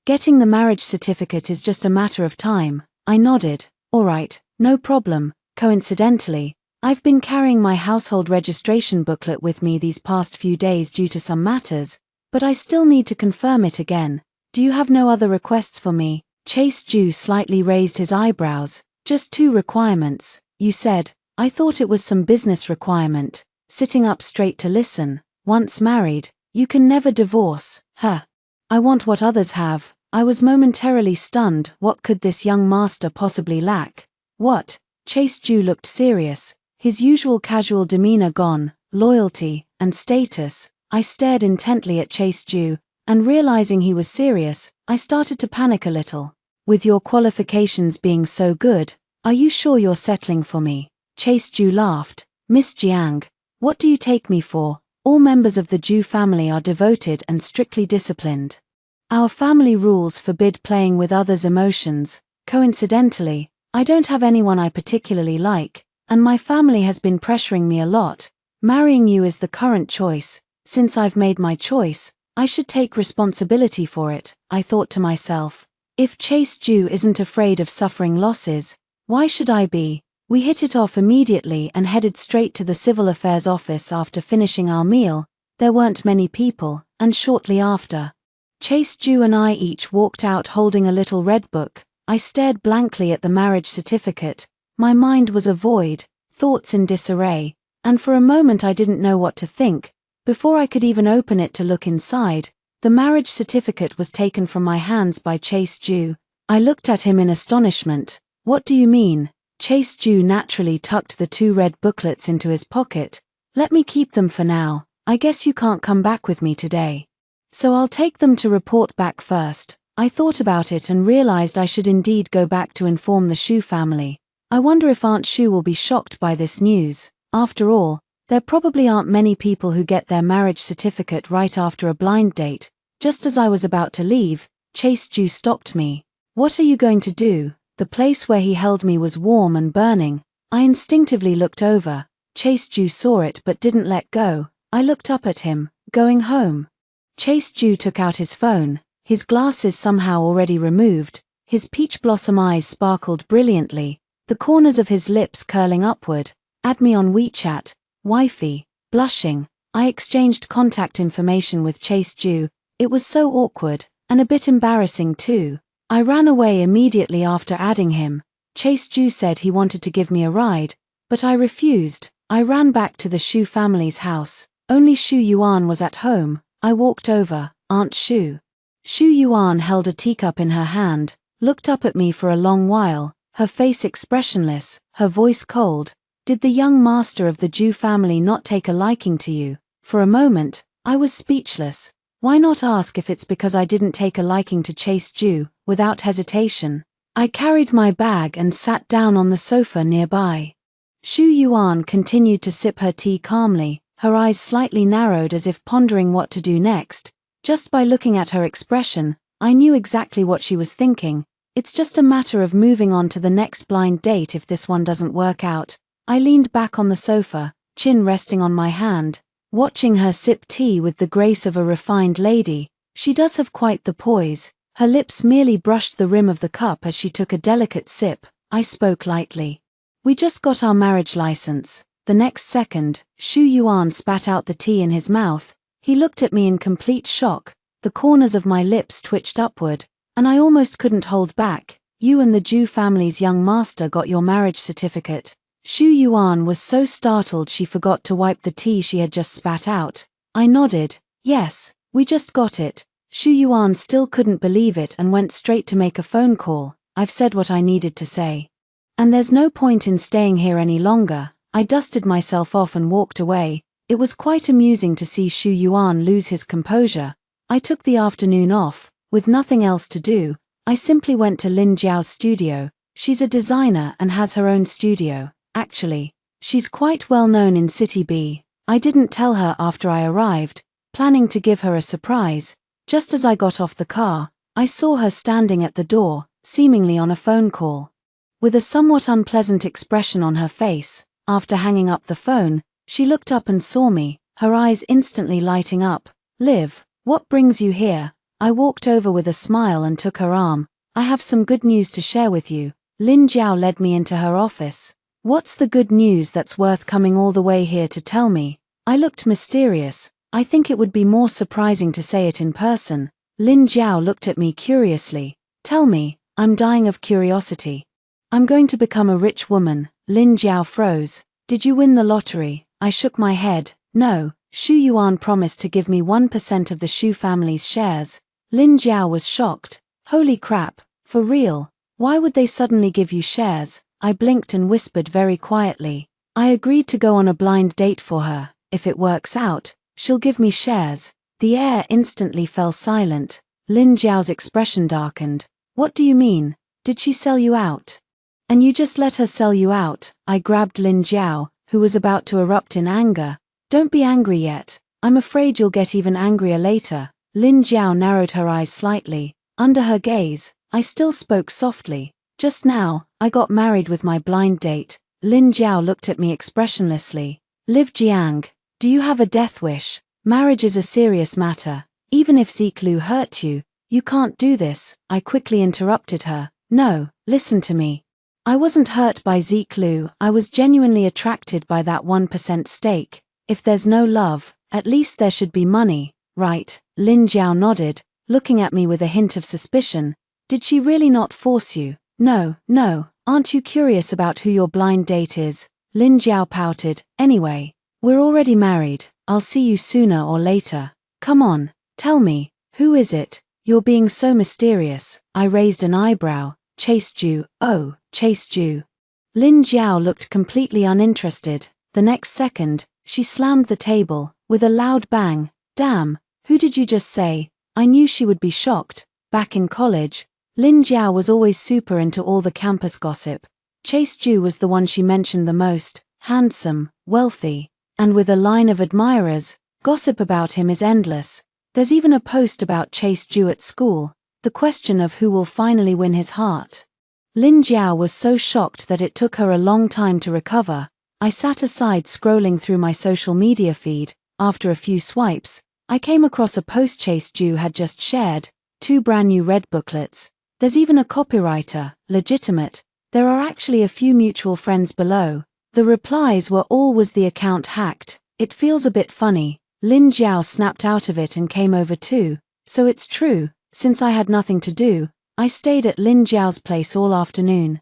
Getting the marriage certificate is just a matter of time. I nodded. All right, no problem. Coincidentally, I've been carrying my household registration booklet with me these past few days due to some matters, but I still need to confirm it again. Do you have no other requests for me? Chase Ju slightly raised his eyebrows. Just 2 requirements, you said. I thought it was some business requirement. Sitting up straight to listen. Once married, you can never divorce. Huh. I want what others have. I was momentarily stunned. What could this young master possibly lack? What? Chase Ju looked serious, his usual casual demeanor gone. Loyalty and status. I stared intently at Chase Ju, and realizing he was serious, I started to panic a little. With your qualifications being so good, are you sure you're settling for me? Chase Ju laughed. Miss Jiang, what do you take me for? All members of the Ju family are devoted and strictly disciplined. Our family rules forbid playing with others' emotions. Coincidentally, I don't have anyone I particularly like, and my family has been pressuring me a lot. Marrying you is the current choice. Since I've made my choice, I should take responsibility for it, I thought to myself. If Chase Ju isn't afraid of suffering losses, why should I be? We hit it off immediately and headed straight to the civil affairs office after finishing our meal. There weren't many people, and shortly after, Chase Ju and I each walked out holding a little red book. I stared blankly at the marriage certificate. My mind was a void, thoughts in disarray, and for a moment I didn't know what to think. Before I could even open it to look inside, the marriage certificate was taken from my hands by Chase Ju. I looked at him in astonishment. What do you mean? Chase Ju naturally tucked the 2 red booklets into his pocket. Let me keep them for now. I guess you can't come back with me today. So I'll take them to report back first. I thought about it and realized I should indeed go back to inform the Shu family. I wonder if Aunt Shu will be shocked by this news. After all, there probably aren't many people who get their marriage certificate right after a blind date. Just as I was about to leave, Chase-Ju stopped me. What are you going to do? The place where he held me was warm and burning. I instinctively looked over. Chase-Ju saw it but didn't let go. I looked up at him. Going home. Chase-Ju took out his phone, his glasses somehow already removed, his peach blossom eyes sparkled brilliantly, the corners of his lips curling upward. Add me on WeChat, wifey. Blushing, I exchanged contact information with Chase-Ju. It was so awkward, and a bit embarrassing too. I ran away immediately after adding him. Chase-Ju said he wanted to give me a ride, but I refused. I ran back to the Shu family's house. Only Shu Yuan was at home. I walked over. Aunt Shu. Shu Yuan held a teacup in her hand, looked up at me for a long while, her face expressionless, her voice cold. Did the young master of the Ju family not take a liking to you? For a moment, I was speechless. Why not ask if it's because I didn't take a liking to Chase-Ju? Without hesitation, I carried my bag and sat down on the sofa nearby. Shu Yuan continued to sip her tea calmly, her eyes slightly narrowed as if pondering what to do next. Just by looking at her expression, I knew exactly what she was thinking. It's just a matter of moving on to the next blind date if this one doesn't work out. I leaned back on the sofa, chin resting on my hand, watching her sip tea with the grace of a refined lady. She does have quite the poise. Her lips merely brushed the rim of the cup as she took a delicate sip. I spoke lightly. We just got our marriage license. The next second, Shu Yuan spat out the tea in his mouth. He looked at me in complete shock. The corners of my lips twitched upward, and I almost couldn't hold back. You and the Ju family's young master got your marriage certificate. Shu Yuan was so startled she forgot to wipe the tea she had just spat out. I nodded. Yes, we just got it. Shu Yuan still couldn't believe it and went straight to make a phone call. I've said what I needed to say. And there's no point in staying here any longer. I dusted myself off and walked away. It was quite amusing to see Shu Yuan lose his composure. I took the afternoon off. With nothing else to do, I simply went to Lin Jiao's studio. She's a designer and has her own studio. Actually, she's quite well known in City B. I didn't tell her after I arrived, planning to give her a surprise. Just as I got off the car, I saw her standing at the door, seemingly on a phone call. With a somewhat unpleasant expression on her face, after hanging up the phone, she looked up and saw me, her eyes instantly lighting up. Liv, what brings you here? I walked over with a smile and took her arm. I have some good news to share with you. Lin Jiao led me into her office. What's the good news that's worth coming all the way here to tell me? I looked mysterious. I think it would be more surprising to say it in person. Lin Jiao looked at me curiously. Tell me, I'm dying of curiosity. I'm going to become a rich woman. Lin Jiao froze. Did you win the lottery? I shook my head. No, Shu Yuan promised to give me 1% of the Shu family's shares. Lin Jiao was shocked. Holy crap, for real? Why would they suddenly give you shares? I blinked and whispered very quietly. I agreed to go on a blind date for her. If it works out, she'll give me shares. The air instantly fell silent. Lin Jiao's expression darkened. What do you mean? Did she sell you out? And you just let her sell you out? I grabbed Lin Jiao, who was about to erupt in anger. Don't be angry yet. I'm afraid you'll get even angrier later. Lin Jiao narrowed her eyes slightly. Under her gaze, I still spoke softly. Just now, I got married with my blind date. Lin Jiao looked at me expressionlessly. Liv Jiang, do you have a death wish? Marriage is a serious matter. Even if Ziklu hurt you, you can't do this. I quickly interrupted her. No, listen to me. I wasn't hurt by Ziklu. I was genuinely attracted by that 1% stake. If there's no love, at least there should be money, right? Lin Jiao nodded, looking at me with a hint of suspicion. Did she really not force you? No, aren't you curious about who your blind date is? Lin Jiao pouted. Anyway, we're already married. I'll see you sooner or later. Come on, tell me, who is it? You're being so mysterious. I raised an eyebrow. Chase-Ju. Oh, Chase-Ju. Lin Jiao looked completely uninterested. The next second, she slammed the table, with a loud bang. Damn, who did you just say? I knew she would be shocked. Back in college, Lin Jiao was always super into all the campus gossip. Chase Ju was the one she mentioned the most, handsome, wealthy, and with a line of admirers. Gossip about him is endless. There's even a post about Chase Ju at school, the question of who will finally win his heart. Lin Jiao was so shocked that it took her a long time to recover. I sat aside scrolling through my social media feed. After a few swipes, I came across a post Chase Ju had just shared, 2 brand new red booklets. There's even a copywriter, legitimate. There are actually a few mutual friends below. The replies were all "was the account hacked? It feels a bit funny." Lin Jiao snapped out of it and came over too. So it's true, since I had nothing to do, I stayed at Lin Jiao's place all afternoon.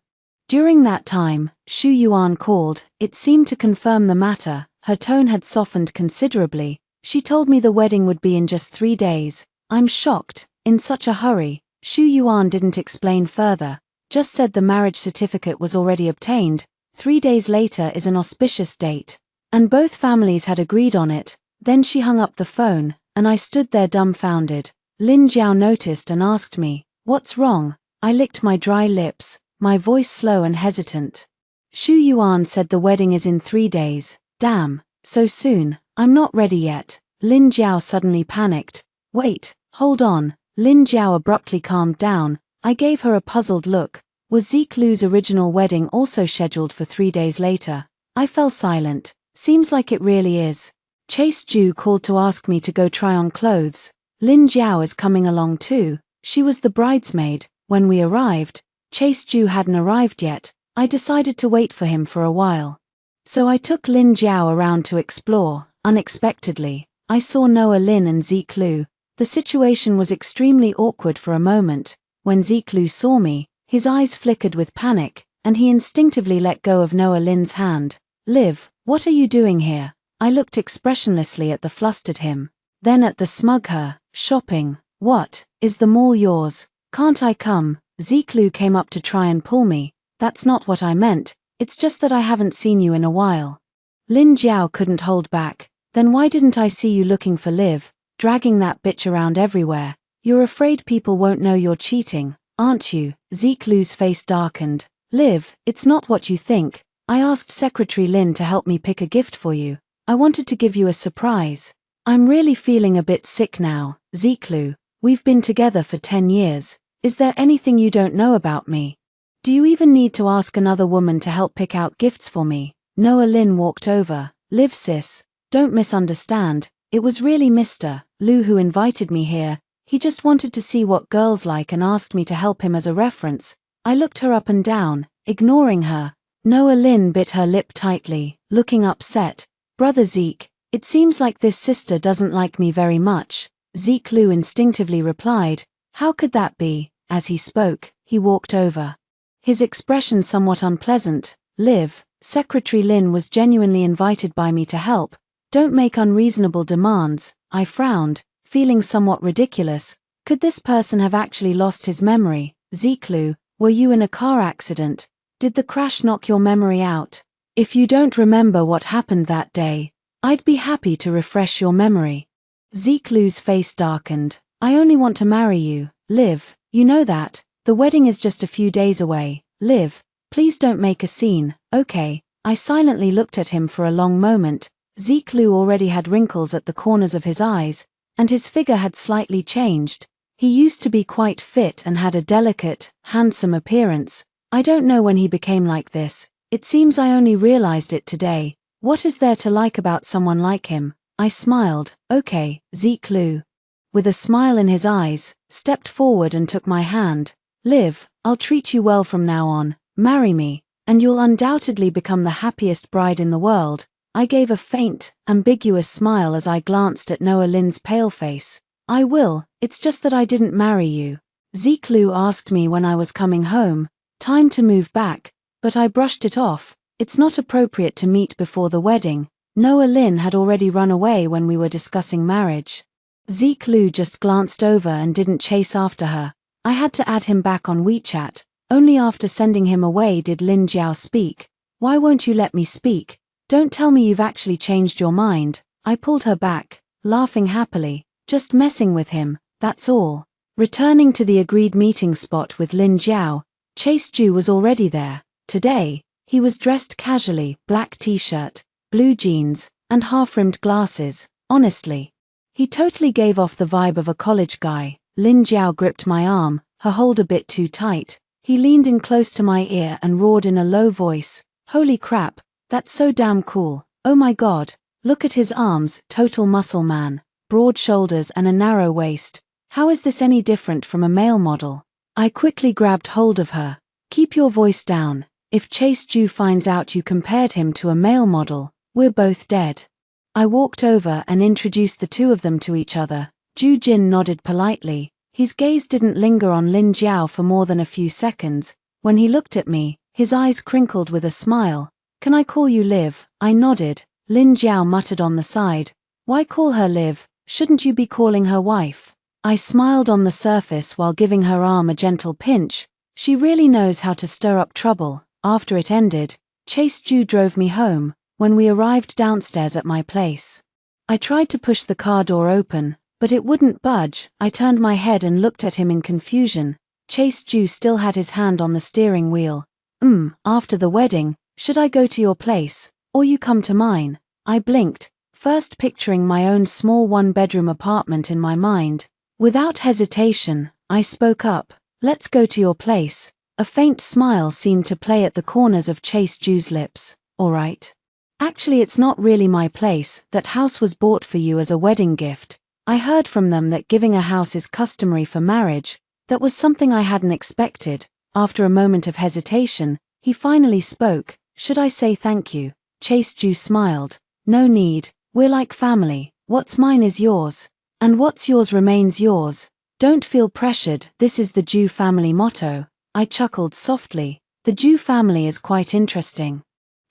During that time, Xu Yuan called. It seemed to confirm the matter. Her tone had softened considerably. She told me the wedding would be in just 3 days. I'm shocked. In such a hurry. Xu Yuan didn't explain further, just said the marriage certificate was already obtained. 3 days later is an auspicious date. And both families had agreed on it. Then she hung up the phone, and I stood there dumbfounded. Lin Jiao noticed and asked me, "What's wrong?" I licked my dry lips, my voice slow and hesitant. Xu Yuan said the wedding is in 3 days. Damn, so soon, I'm not ready yet. Lin Jiao suddenly panicked. Wait, hold on. Lin Jiao abruptly calmed down. I gave her a puzzled look. Was Zeke Lu's original wedding also scheduled for 3 days later? I fell silent. Seems like it really is. Chase Ju called to ask me to go try on clothes. Lin Jiao is coming along too. She was the bridesmaid. When we arrived, Chase Ju hadn't arrived yet. I decided to wait for him for a while. So I took Lin Jiao around to explore. Unexpectedly, I saw Noah Lin and Zeke Lu. The situation was extremely awkward for a moment. When Zeke Lu saw me, his eyes flickered with panic, and he instinctively let go of Noah Lin's hand. "Liv, what are you doing here?" I looked expressionlessly at the flustered him, then at the smug her. "Shopping. What, is the mall yours? Can't I come?" Zeke Lu came up to try and pull me. "That's not what I meant, it's just that I haven't seen you in a while." Lin Jiao couldn't hold back. "Then why didn't I see you looking for Liv, dragging that bitch around everywhere? You're afraid people won't know you're cheating, aren't you?" Zeke Lu's face darkened. "Liv, it's not what you think. I asked Secretary Lin to help me pick a gift for you. I wanted to give you a surprise. I'm really feeling a bit sick now, Zeke Lu. We've been together for 10 years. Is there anything you don't know about me? Do you even need to ask another woman to help pick out gifts for me?" Noah Lin walked over. "Liv sis, don't misunderstand. It was really Mr. Lu who invited me here. He just wanted to see what girls like and asked me to help him as a reference." I looked her up and down, ignoring her. Noah Lin bit her lip tightly, looking upset. "Brother Zeke, it seems like this sister doesn't like me very much." Zeke Lu instinctively replied. "How could that be?" As he spoke, he walked over. His expression somewhat unpleasant. "Liv, Secretary Lin was genuinely invited by me to help. Don't make unreasonable demands." I frowned, feeling somewhat ridiculous. Could this person have actually lost his memory? "Zeke Lu, were you in a car accident? Did the crash knock your memory out? If you don't remember what happened that day, I'd be happy to refresh your memory." Zeke Lu's face darkened. "I only want to marry you, Liv, you know that. The wedding is just a few days away. Liv, please don't make a scene, okay?" I silently looked at him for a long moment. Zeke Lu already had wrinkles at the corners of his eyes, and his figure had slightly changed. He used to be quite fit and had a delicate, handsome appearance. I don't know when he became like this. It seems I only realized it today. What is there to like about someone like him? I smiled. "Okay, Zeke Lu," with a smile in his eyes, stepped forward and took my hand. "Liv, I'll treat you well from now on. Marry me, and you'll undoubtedly become the happiest bride in the world." I gave a faint, ambiguous smile as I glanced at Noah Lin's pale face. "I will, it's just that I didn't marry you." Zeke Lu asked me when I was coming home. Time to move back, but I brushed it off. It's not appropriate to meet before the wedding. Noah Lin had already run away when we were discussing marriage. Zeke Lu just glanced over and didn't chase after her. I had to add him back on WeChat. Only after sending him away did Lin Jiao speak. "Why won't you let me speak? Don't tell me you've actually changed your mind." I pulled her back, laughing happily. "Just messing with him, that's all." Returning to the agreed meeting spot with Lin Jiao, Chase Ju was already there. Today, he was dressed casually, black t-shirt, blue jeans, and half-rimmed glasses. Honestly, he totally gave off the vibe of a college guy. Lin Jiao gripped my arm, her hold a bit too tight. He leaned in close to my ear and roared in a low voice, "Holy crap, that's so damn cool. Oh my god, look at his arms, total muscle man, broad shoulders and a narrow waist. How is this any different from a male model?" I quickly grabbed hold of her. "Keep your voice down. If Chase Ju finds out you compared him to a male model, we're both dead." I walked over and introduced the two of them to each other. Ju Jin nodded politely. His gaze didn't linger on Lin Jiao for more than a few seconds. When he looked at me, his eyes crinkled with a smile. "Can I call you Liv?" I nodded. Lin Jiao muttered on the side, "Why call her Liv? Shouldn't you be calling her wife?" I smiled on the surface while giving her arm a gentle pinch. She really knows how to stir up trouble. After it ended, Chase Ju drove me home. When we arrived downstairs at my place, I tried to push the car door open, but it wouldn't budge. I turned my head and looked at him in confusion. Chase Ju still had his hand on the steering wheel. After the wedding, should I go to your place, or you come to mine?" I blinked, first picturing my own small one-bedroom apartment in my mind. Without hesitation, I spoke up, "Let's go to your place." A faint smile seemed to play at the corners of Chase Ju's lips. "All right. Actually, it's not really my place. That house was bought for you as a wedding gift." I heard from them that giving a house is customary for marriage. That was something I hadn't expected. After a moment of hesitation, he finally spoke, "Should I say thank you?" Chase Ju smiled. "No need. We're like family. What's mine is yours. And what's yours remains yours. Don't feel pressured. This is the Ju family motto." I chuckled softly. The Ju family is quite interesting.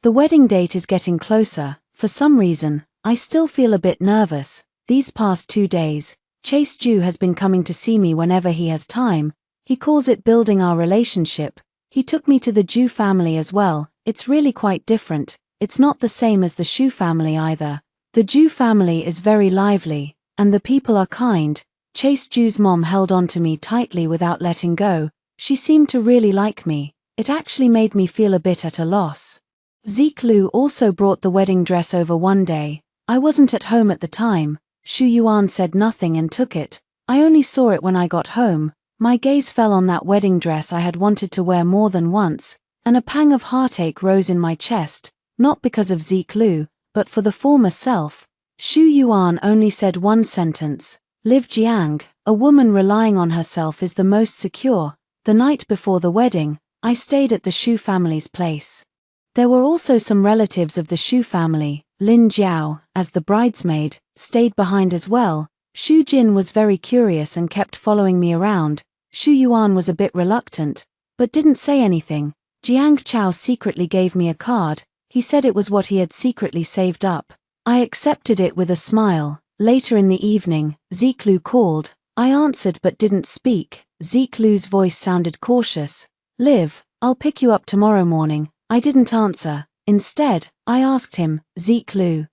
The wedding date is getting closer. For some reason, I still feel a bit nervous. These past 2 days, Chase Ju has been coming to see me whenever he has time. He calls it building our relationship. He took me to the Ju family as well. It's really quite different. It's not the same as the Shu family either. The Ju family is very lively, and the people are kind. Chase Ju's mom held on to me tightly without letting go. She seemed to really like me. It actually made me feel a bit at a loss. Zeke Lu also brought the wedding dress over one day. I wasn't at home at the time. Shu Yuan said nothing and took it. I only saw it when I got home. My gaze fell on that wedding dress I had wanted to wear more than once, and a pang of heartache rose in my chest, not because of Zeke Lu, but for the former self. Shu Yuan only said one sentence, "Liv Jiang, a woman relying on herself is the most secure." The night before the wedding, I stayed at the Shu family's place. There were also some relatives of the Shu family. Lin Jiao, as the bridesmaid, stayed behind as well. Shu Jin was very curious and kept following me around. Shu Yuan was a bit reluctant, but didn't say anything. Jiang Chao secretly gave me a card. He said it was what he had secretly saved up. I accepted it with a smile. Later in the evening, Zeke Lu called. I answered but didn't speak. Zeke Lu's voice sounded cautious. "Liv, I'll pick you up tomorrow morning." I didn't answer. Instead, I asked him, "Zeke Lu,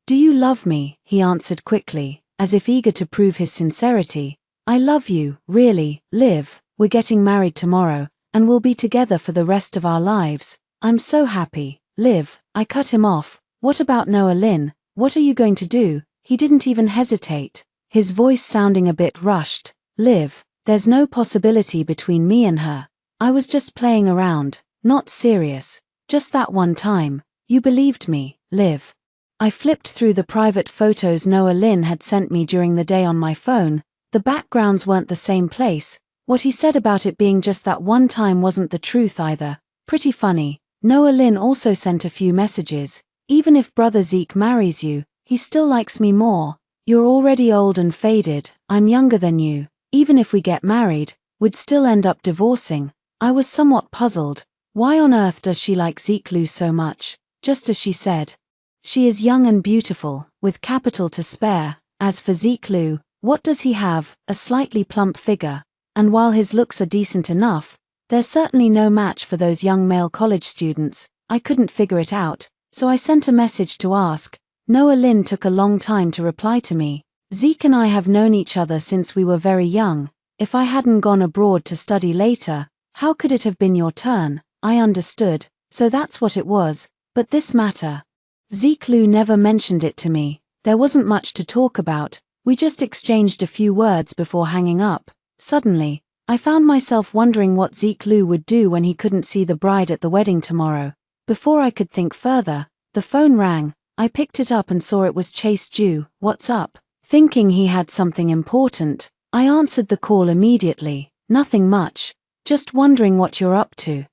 do you love me?" He answered quickly, as if eager to prove his sincerity. "I love you, really, Liv. We're getting married tomorrow, and we'll be together for the rest of our lives. I'm so happy, Liv." I cut him off. "What about Noah Lin? What are you going to do?" He didn't even hesitate, his voice sounding a bit rushed. "Liv, there's no possibility between me and her. I was just playing around, not serious. Just that one time. You believed me, Liv." I flipped through the private photos Noah Lin had sent me during the day on my phone. The backgrounds weren't the same place. What he said about it being just that one time wasn't the truth either. Pretty funny. Noah Lin also sent a few messages. "Even if brother Zeke marries you, he still likes me more. You're already old and faded. I'm younger than you. Even if we get married, we'd still end up divorcing." I was somewhat puzzled. Why on earth does she like Zeke Lu so much? Just as she said. She is young and beautiful, with capital to spare. As for Zeke Lu, what does he have? A slightly plump figure. And while his looks are decent enough, there's certainly no match for those young male college students. I couldn't figure it out, so I sent a message to ask. Noah Lin took a long time to reply to me. "Zeke and I have known each other since we were very young. If I hadn't gone abroad to study later, how could it have been your turn? I understood, so that's what it was, but this matter. Ziklu never mentioned it to me. There wasn't much to talk about, we just exchanged a few words before hanging up. Suddenly, I found myself wondering what Ziklu would do when he couldn't see the bride at the wedding tomorrow. Before I could think further, the phone rang. I picked it up and saw it was Chase Ju. What's up? Thinking he had something important, I answered the call immediately. Nothing much, just wondering what you're up to.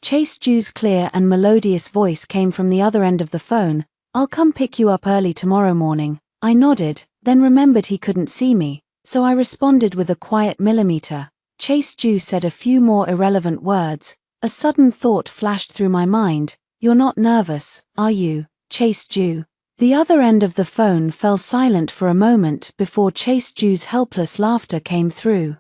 Chase Ju's clear and melodious voice came from the other end of the phone. I'll come pick you up early tomorrow morning. I nodded, then remembered he couldn't see me, so I responded with a quiet millimeter. Chase Ju said a few more irrelevant words. A sudden thought flashed through my mind. You're not nervous, are you, Chase Ju? The other end of the phone fell silent for a moment before Chase Ju's helpless laughter came through.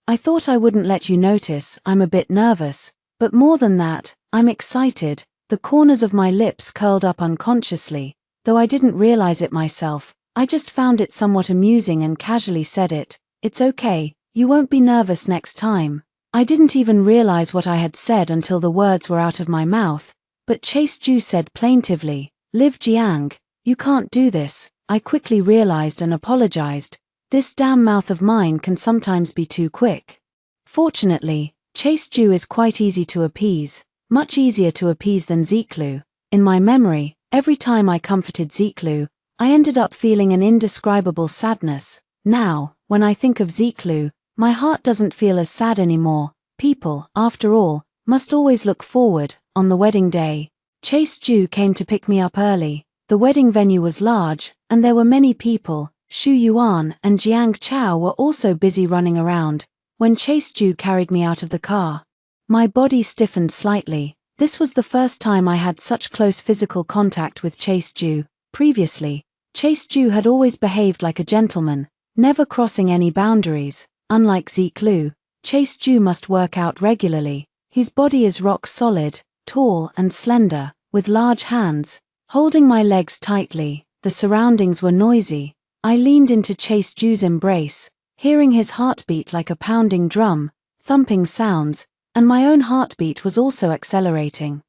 I thought I wouldn't let you notice, I'm a bit nervous, but more than that, I'm excited. The corners of my lips curled up unconsciously, though I didn't realize it myself. I just found it somewhat amusing and casually said it. It's okay, you won't be nervous next time. I didn't even realize what I had said until the words were out of my mouth, but Chase Ju said plaintively, Liv Jiang, you can't do this. I quickly realized and apologized. This damn mouth of mine can sometimes be too quick. Fortunately, Chase Ju is quite easy to appease, much easier to appease than Ziklu. In my memory, every time I comforted Ziklu, I ended up feeling an indescribable sadness. Now, when I think of Ziklu, my heart doesn't feel as sad anymore. People, after all, must always look forward. On the wedding day, Chase Ju came to pick me up early. The wedding venue was large, and there were many people. Xu Yuan and Jiang Chao were also busy running around. When Chase Ju carried me out of the car, my body stiffened slightly. This was the first time I had such close physical contact with Chase Ju. Previously, Chase Ju had always behaved like a gentleman, never crossing any boundaries. Unlike Ziklu, Chase Ju must work out regularly. His body is rock solid, tall and slender, with large hands. Holding my legs tightly, the surroundings were noisy. I leaned into Chase Ju's embrace, hearing his heartbeat like a pounding drum, thumping sounds, and my own heartbeat was also accelerating.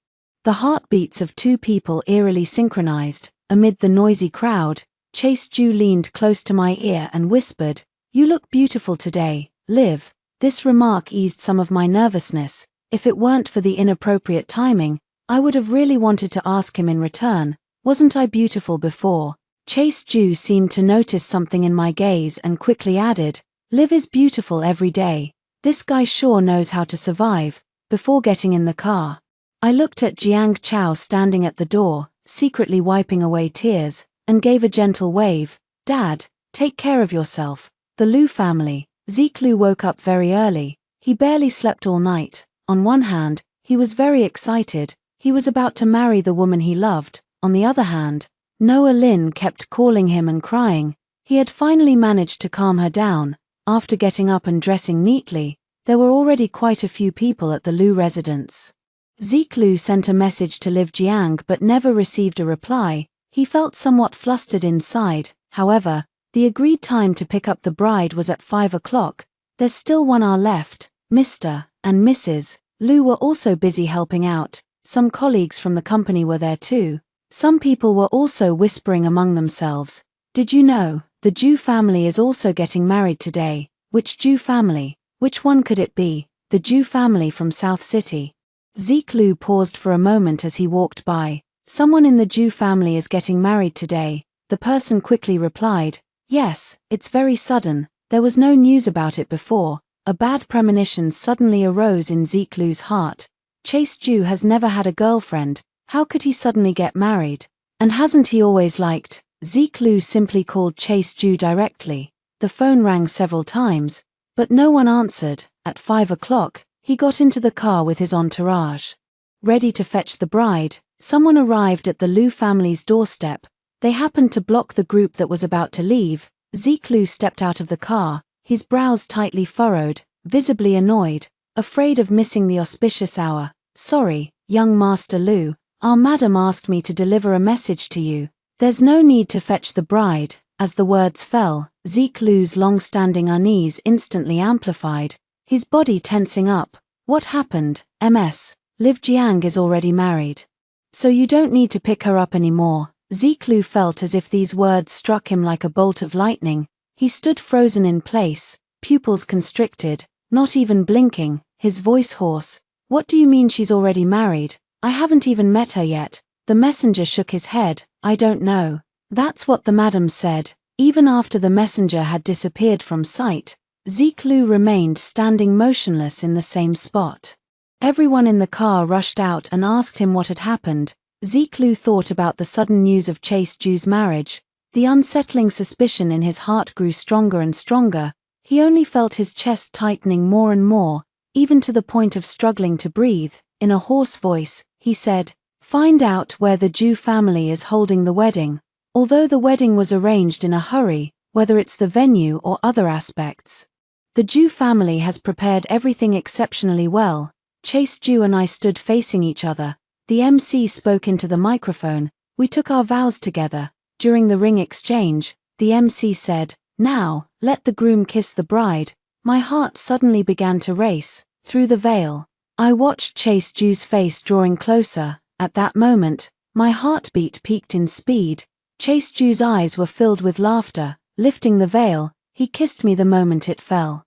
The heartbeats of two people eerily synchronized. Amid the noisy crowd, Chase Ju leaned close to my ear and whispered, You look beautiful today, Liv. This remark eased some of my nervousness. If it weren't for the inappropriate timing, I would have really wanted to ask him in return, wasn't I beautiful before? Chase Ju seemed to notice something in my gaze and quickly added, Liv is beautiful every day. This guy sure knows how to survive. Before getting in the car, I looked at Jiang Chao standing at the door, secretly wiping away tears, and gave a gentle wave. Dad, take care of yourself. The Lu family. Ziklu woke up very early. He barely slept all night. On one hand, he was very excited. He was about to marry the woman he loved. On the other hand, Noah Lin kept calling him and crying. He had finally managed to calm her down. After getting up and dressing neatly, there were already quite a few people at the Lu residence. Ziklu sent a message to Liv Jiang but never received a reply. He felt somewhat flustered inside. However, the agreed time to pick up the bride was at 5 o'clock. There's still 1 hour left. Mr. and Mrs. Lu were also busy helping out. Some colleagues from the company were there too. Some people were also whispering among themselves. Did you know, the Ju family is also getting married today? Which Ju family? Which one could it be? The Ju family from South City. Ziklu paused for a moment as he walked by. Someone in the Ju family is getting married today. The person quickly replied, Yes, it's very sudden. There was no news about it before. A bad premonition suddenly arose in Ziklu's heart. Chase Ju has never had a girlfriend. How could he suddenly get married? And hasn't he always liked? Ziklu simply called Chase Ju directly. The phone rang several times, but no one answered. At 5 o'clock, he got into the car with his entourage. Ready to fetch the bride, someone arrived at the Lu family's doorstep. They happened to block the group that was about to leave. Ziklu stepped out of the car, his brows tightly furrowed, visibly annoyed, afraid of missing the auspicious hour. Sorry, young Master Lu, our madam asked me to deliver a message to you. There's no need to fetch the bride. As the words fell, Zeke Lu's long-standing unease instantly amplified, his body tensing up. What happened? MS. Liv Jiang is already married. So you don't need to pick her up anymore. Zeke Lu felt as if these words struck him like a bolt of lightning. He stood frozen in place, pupils constricted, not even blinking, his voice hoarse. What do you mean she's already married? I haven't even met her yet. The messenger shook his head. I don't know. That's what the madam said. Even after the messenger had disappeared from sight, Zeke Lu remained standing motionless in the same spot. Everyone in the car rushed out and asked him what had happened. Zeke Lu thought about the sudden news of Chase Ju's marriage. The unsettling suspicion in his heart grew stronger and stronger. He only felt his chest tightening more and more, even to the point of struggling to breathe. In a hoarse voice, he said, "Find out where the Ju family is holding the wedding. Although the wedding was arranged in a hurry, whether it's the venue or other aspects. The Ju family has prepared everything exceptionally well." Chase Ju and I stood facing each other. The MC spoke into the microphone. We took our vows together. During the ring exchange, the MC said, "Now, let the groom kiss the bride." My heart suddenly began to race. Through the veil, I watched Chase Ju's face drawing closer. At that moment, my heartbeat peaked in speed. Chase Ju's eyes were filled with laughter. Lifting the veil, he kissed me the moment it fell.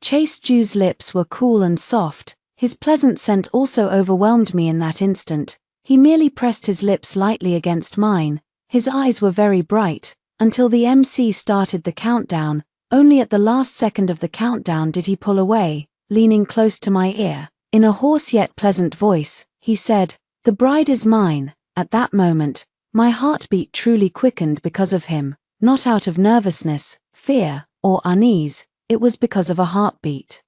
Chase Ju's lips were cool and soft. His pleasant scent also overwhelmed me in that instant. He merely pressed his lips lightly against mine. His eyes were very bright, until the MC started the countdown. Only at the last second of the countdown did he pull away, leaning close to my ear. In a hoarse yet pleasant voice, he said, "The bride is mine." At that moment, my heartbeat truly quickened because of him, not out of nervousness, fear, or unease. It was because of a heartbeat.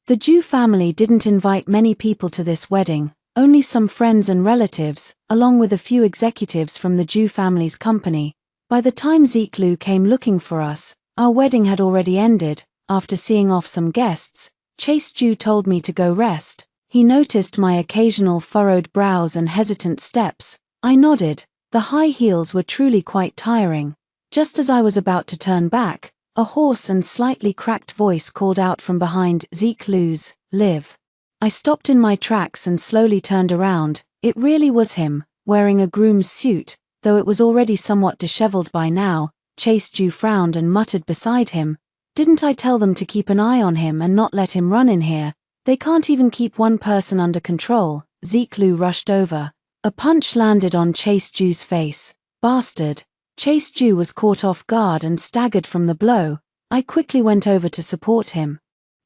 The Ju family didn't invite many people to this wedding, only some friends and relatives, along with a few executives from the Ju family's company. By the time Zeke Lu came looking for us, our wedding had already ended. After seeing off some guests, Chase Ju told me to go rest. He noticed my occasional furrowed brows and hesitant steps. I nodded. The high heels were truly quite tiring. Just as I was about to turn back, a hoarse and slightly cracked voice called out from behind Zeke Lu's, "Liv." I stopped in my tracks and slowly turned around. It really was him, wearing a groom's suit, though it was already somewhat disheveled by now. Chase Ju frowned and muttered beside him, "Didn't I tell them to keep an eye on him and not let him run in here? They can't even keep one person under control." Zeke Lu rushed over. A punch landed on Chase Ju's face. "Bastard." Chase Ju was caught off guard and staggered from the blow. I quickly went over to support him,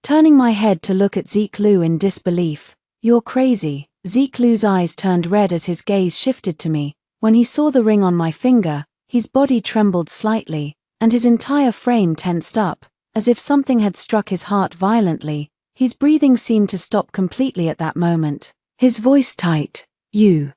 turning my head to look at Zeke Lu in disbelief. "You're crazy." Zeke Lu's eyes turned red as his gaze shifted to me. When he saw the ring on my finger, his body trembled slightly, and his entire frame tensed up, as if something had struck his heart violently. His breathing seemed to stop completely at that moment. His voice tight. "You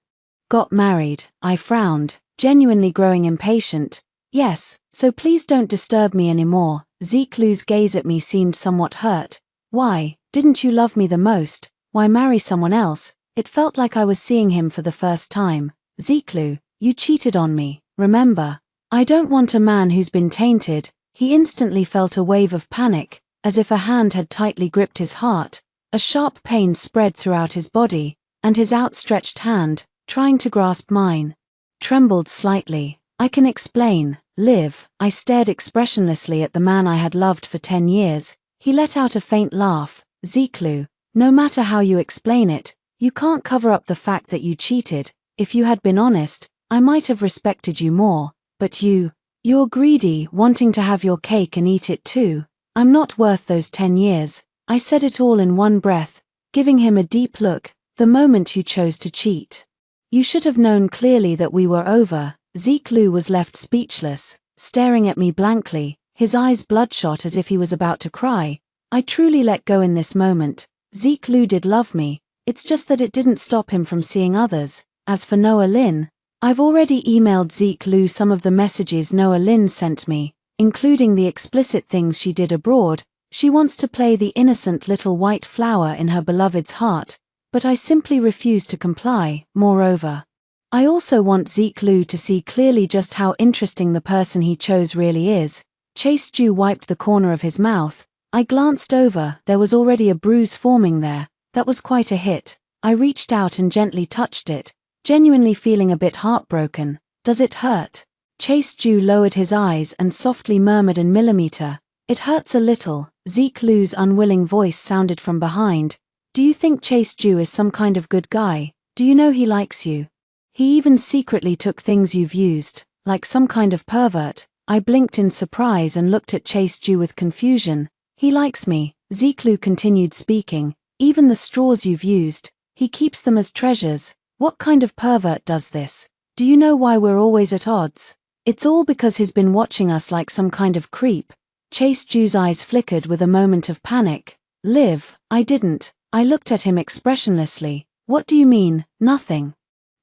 got married." I frowned, genuinely growing impatient. "Yes, so please don't disturb me anymore." Zeke Lu's gaze at me seemed somewhat hurt. "Why, didn't you love me the most? Why marry someone else?" It felt like I was seeing him for the first time. "Zeke Lu, you cheated on me, remember? I don't want a man who's been tainted." He instantly felt a wave of panic, as if a hand had tightly gripped his heart. A sharp pain spread throughout his body, and his outstretched hand, trying to grasp mine, trembled slightly. "I can explain, Liv." I stared expressionlessly at the man I had loved for 10 years. He let out a faint laugh. "Zeke Lu, no matter how you explain it, you can't cover up the fact that you cheated. If you had been honest, I might have respected you more, but you're greedy, wanting to have your cake and eat it too. I'm not worth those 10 years. I said it all in one breath, giving him a deep look. "The moment you chose to cheat. You should have known clearly that we were over." Zeke Lu was left speechless, staring at me blankly, his eyes bloodshot as if he was about to cry. I truly let go in this moment. Zeke Lu did love me, it's just that it didn't stop him from seeing others. As for Noah Lin, I've already emailed Zeke Lu some of the messages Noah Lin sent me, including the explicit things she did abroad. She wants to play the innocent little white flower in her beloved's heart, but I simply refuse to comply. Moreover, I also want Zeke Liu to see clearly just how interesting the person he chose really is. Chase Ju wiped the corner of his mouth. I glanced over, there was already a bruise forming there. That was quite a hit. I reached out and gently touched it, genuinely feeling a bit heartbroken. Does it hurt? Chase Ju lowered his eyes and softly murmured in millimeter. It hurts a little. Zeke Liu's unwilling voice sounded from behind. Do you think Chase Ju is some kind of good guy? Do you know he likes you? He even secretly took things you've used, like some kind of pervert. I blinked in surprise and looked at Chase Ju with confusion. He likes me, Zeke Liu continued speaking. Even the straws you've used, he keeps them as treasures. What kind of pervert does this? Do you know why we're always at odds? It's all because he's been watching us like some kind of creep. Chase Ju's eyes flickered with a moment of panic. Liv, I didn't. I looked at him expressionlessly. What do you mean, nothing?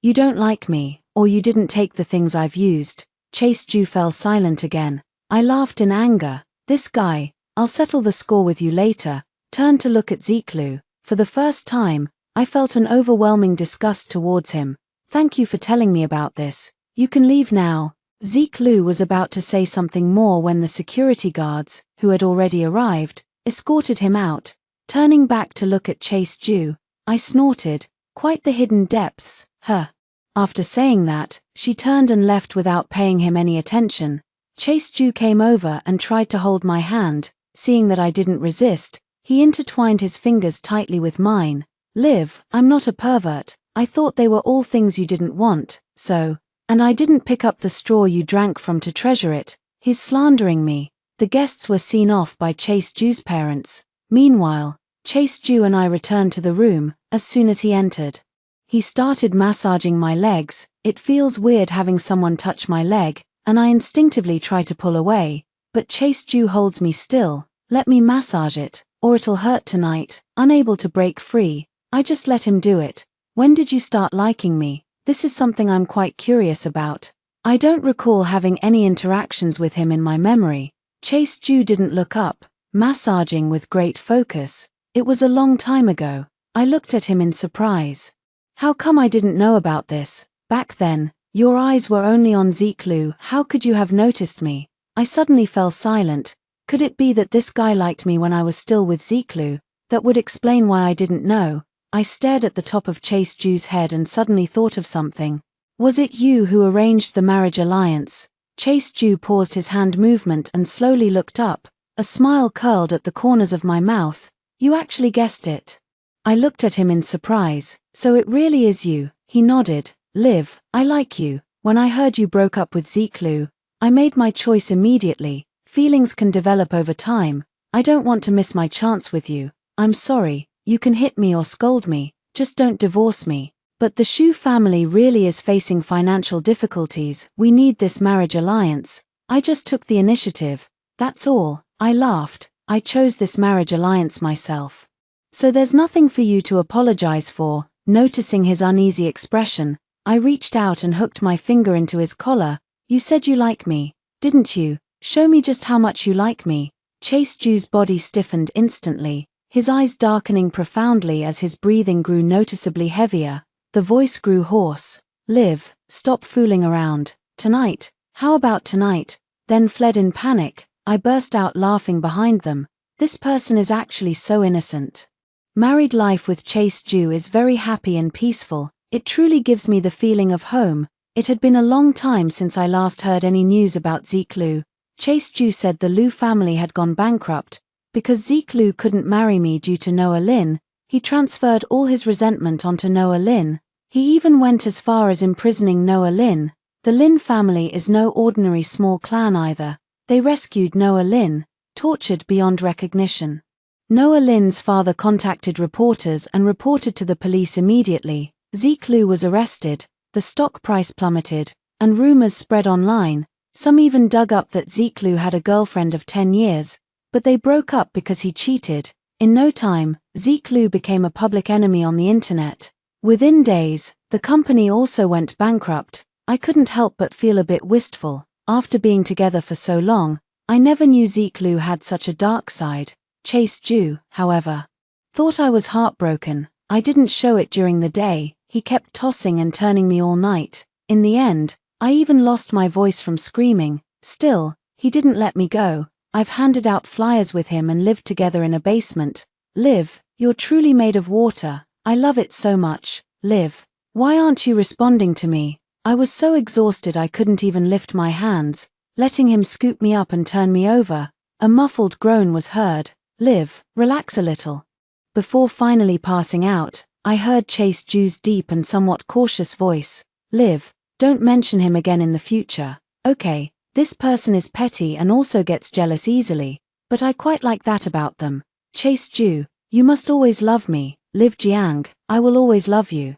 You don't like me, or you didn't take the things I've used. Chase Ju fell silent again. I laughed in anger. This guy, I'll settle the score with you later, turned to look at Zeke Liu. For the first time, I felt an overwhelming disgust towards him. Thank you for telling me about this. You can leave now. Zeke Liu was about to say something more when the security guards, who had already arrived, escorted him out. Turning back to look at Chase Ju, I snorted. Quite the hidden depths, huh? After saying that, she turned and left without paying him any attention. Chase Ju came over and tried to hold my hand. Seeing that I didn't resist, he intertwined his fingers tightly with mine. Liv, I'm not a pervert. I thought they were all things you didn't want, so. And I didn't pick up the straw you drank from to treasure it. He's slandering me. The guests were seen off by Chase Ju's parents. Meanwhile, Chase Ju and I returned to the room. As soon as he entered, he started massaging my legs. It feels weird having someone touch my leg, and I instinctively try to pull away, but Chase Ju holds me still. Let me massage it, or it'll hurt tonight. Unable to break free, I just let him do it. When did you start liking me? This is something I'm quite curious about. I don't recall having any interactions with him in my memory. Chase Ju didn't look up, massaging with great focus. It was a long time ago. I looked at him in surprise. How come I didn't know about this? Back then, your eyes were only on Zeke Liu. How could you have noticed me? I suddenly fell silent. Could it be that this guy liked me when I was still with Zeke Liu? That would explain why I didn't know. I stared at the top of Chase Ju's head and suddenly thought of something. Was it you who arranged the marriage alliance? Chase Ju paused his hand movement and slowly looked up. A smile curled at the corners of my mouth. You actually guessed it. I looked at him in surprise. So it really is you. He nodded. Liv, I like you. When I heard you broke up with Zeke Liu, I made my choice immediately. Feelings can develop over time. I don't want to miss my chance with you. I'm sorry. You can hit me or scold me. Just don't divorce me. But the Shu family really is facing financial difficulties. We need this marriage alliance. I just took the initiative. That's all. I laughed. I chose this marriage alliance myself. So there's nothing for you to apologize for. Noticing his uneasy expression, I reached out and hooked my finger into his collar. You said you like me, didn't you? Show me just how much you like me. Chase Ju's body stiffened instantly, his eyes darkening profoundly as his breathing grew noticeably heavier. The voice grew hoarse. Liv, stop fooling around. Tonight. How about tonight? Then fled in panic. I burst out laughing behind them. This person is actually so innocent. Married life with Chase Ju is very happy and peaceful. It truly gives me the feeling of home. It had been a long time since I last heard any news about Zeke Liu. Chase Ju said the Liu family had gone bankrupt. Because Zeke Liu couldn't marry me due to Noah Lin, he transferred all his resentment onto Noah Lin. He even went as far as imprisoning Noah Lin. The Lin family is no ordinary small clan either. They rescued Noah Lin, tortured beyond recognition. Noah Lin's father contacted reporters and reported to the police immediately. Zeke Liu was arrested, the stock price plummeted, and rumors spread online. Some even dug up that Zeke Liu had a girlfriend of 10 years, but they broke up because he cheated. In no time, Zeke Liu became a public enemy on the internet. Within days, the company also went bankrupt. I couldn't help but feel a bit wistful. After being together for so long, I never knew Zeke Liu had such a dark side. Chase Ju, however, thought I was heartbroken. I didn't show it during the day. he kept tossing and turning me all night. In the end, I even lost my voice from screaming. Still, he didn't let me go. I've handed out flyers with him and lived together in a basement. Liv, you're truly made of water. I love it so much. Liv, why aren't you responding to me? I was so exhausted I couldn't even lift my hands, letting him scoop me up and turn me over. A muffled groan was heard. Liv, relax a little. Before finally passing out, I heard Chase Jew's deep and somewhat cautious voice. Liv, don't mention him again in the future. Okay, this person is petty and also gets jealous easily, but I quite like that about them. Chase Jew, you must always love me. Liv Jiang, I will always love you.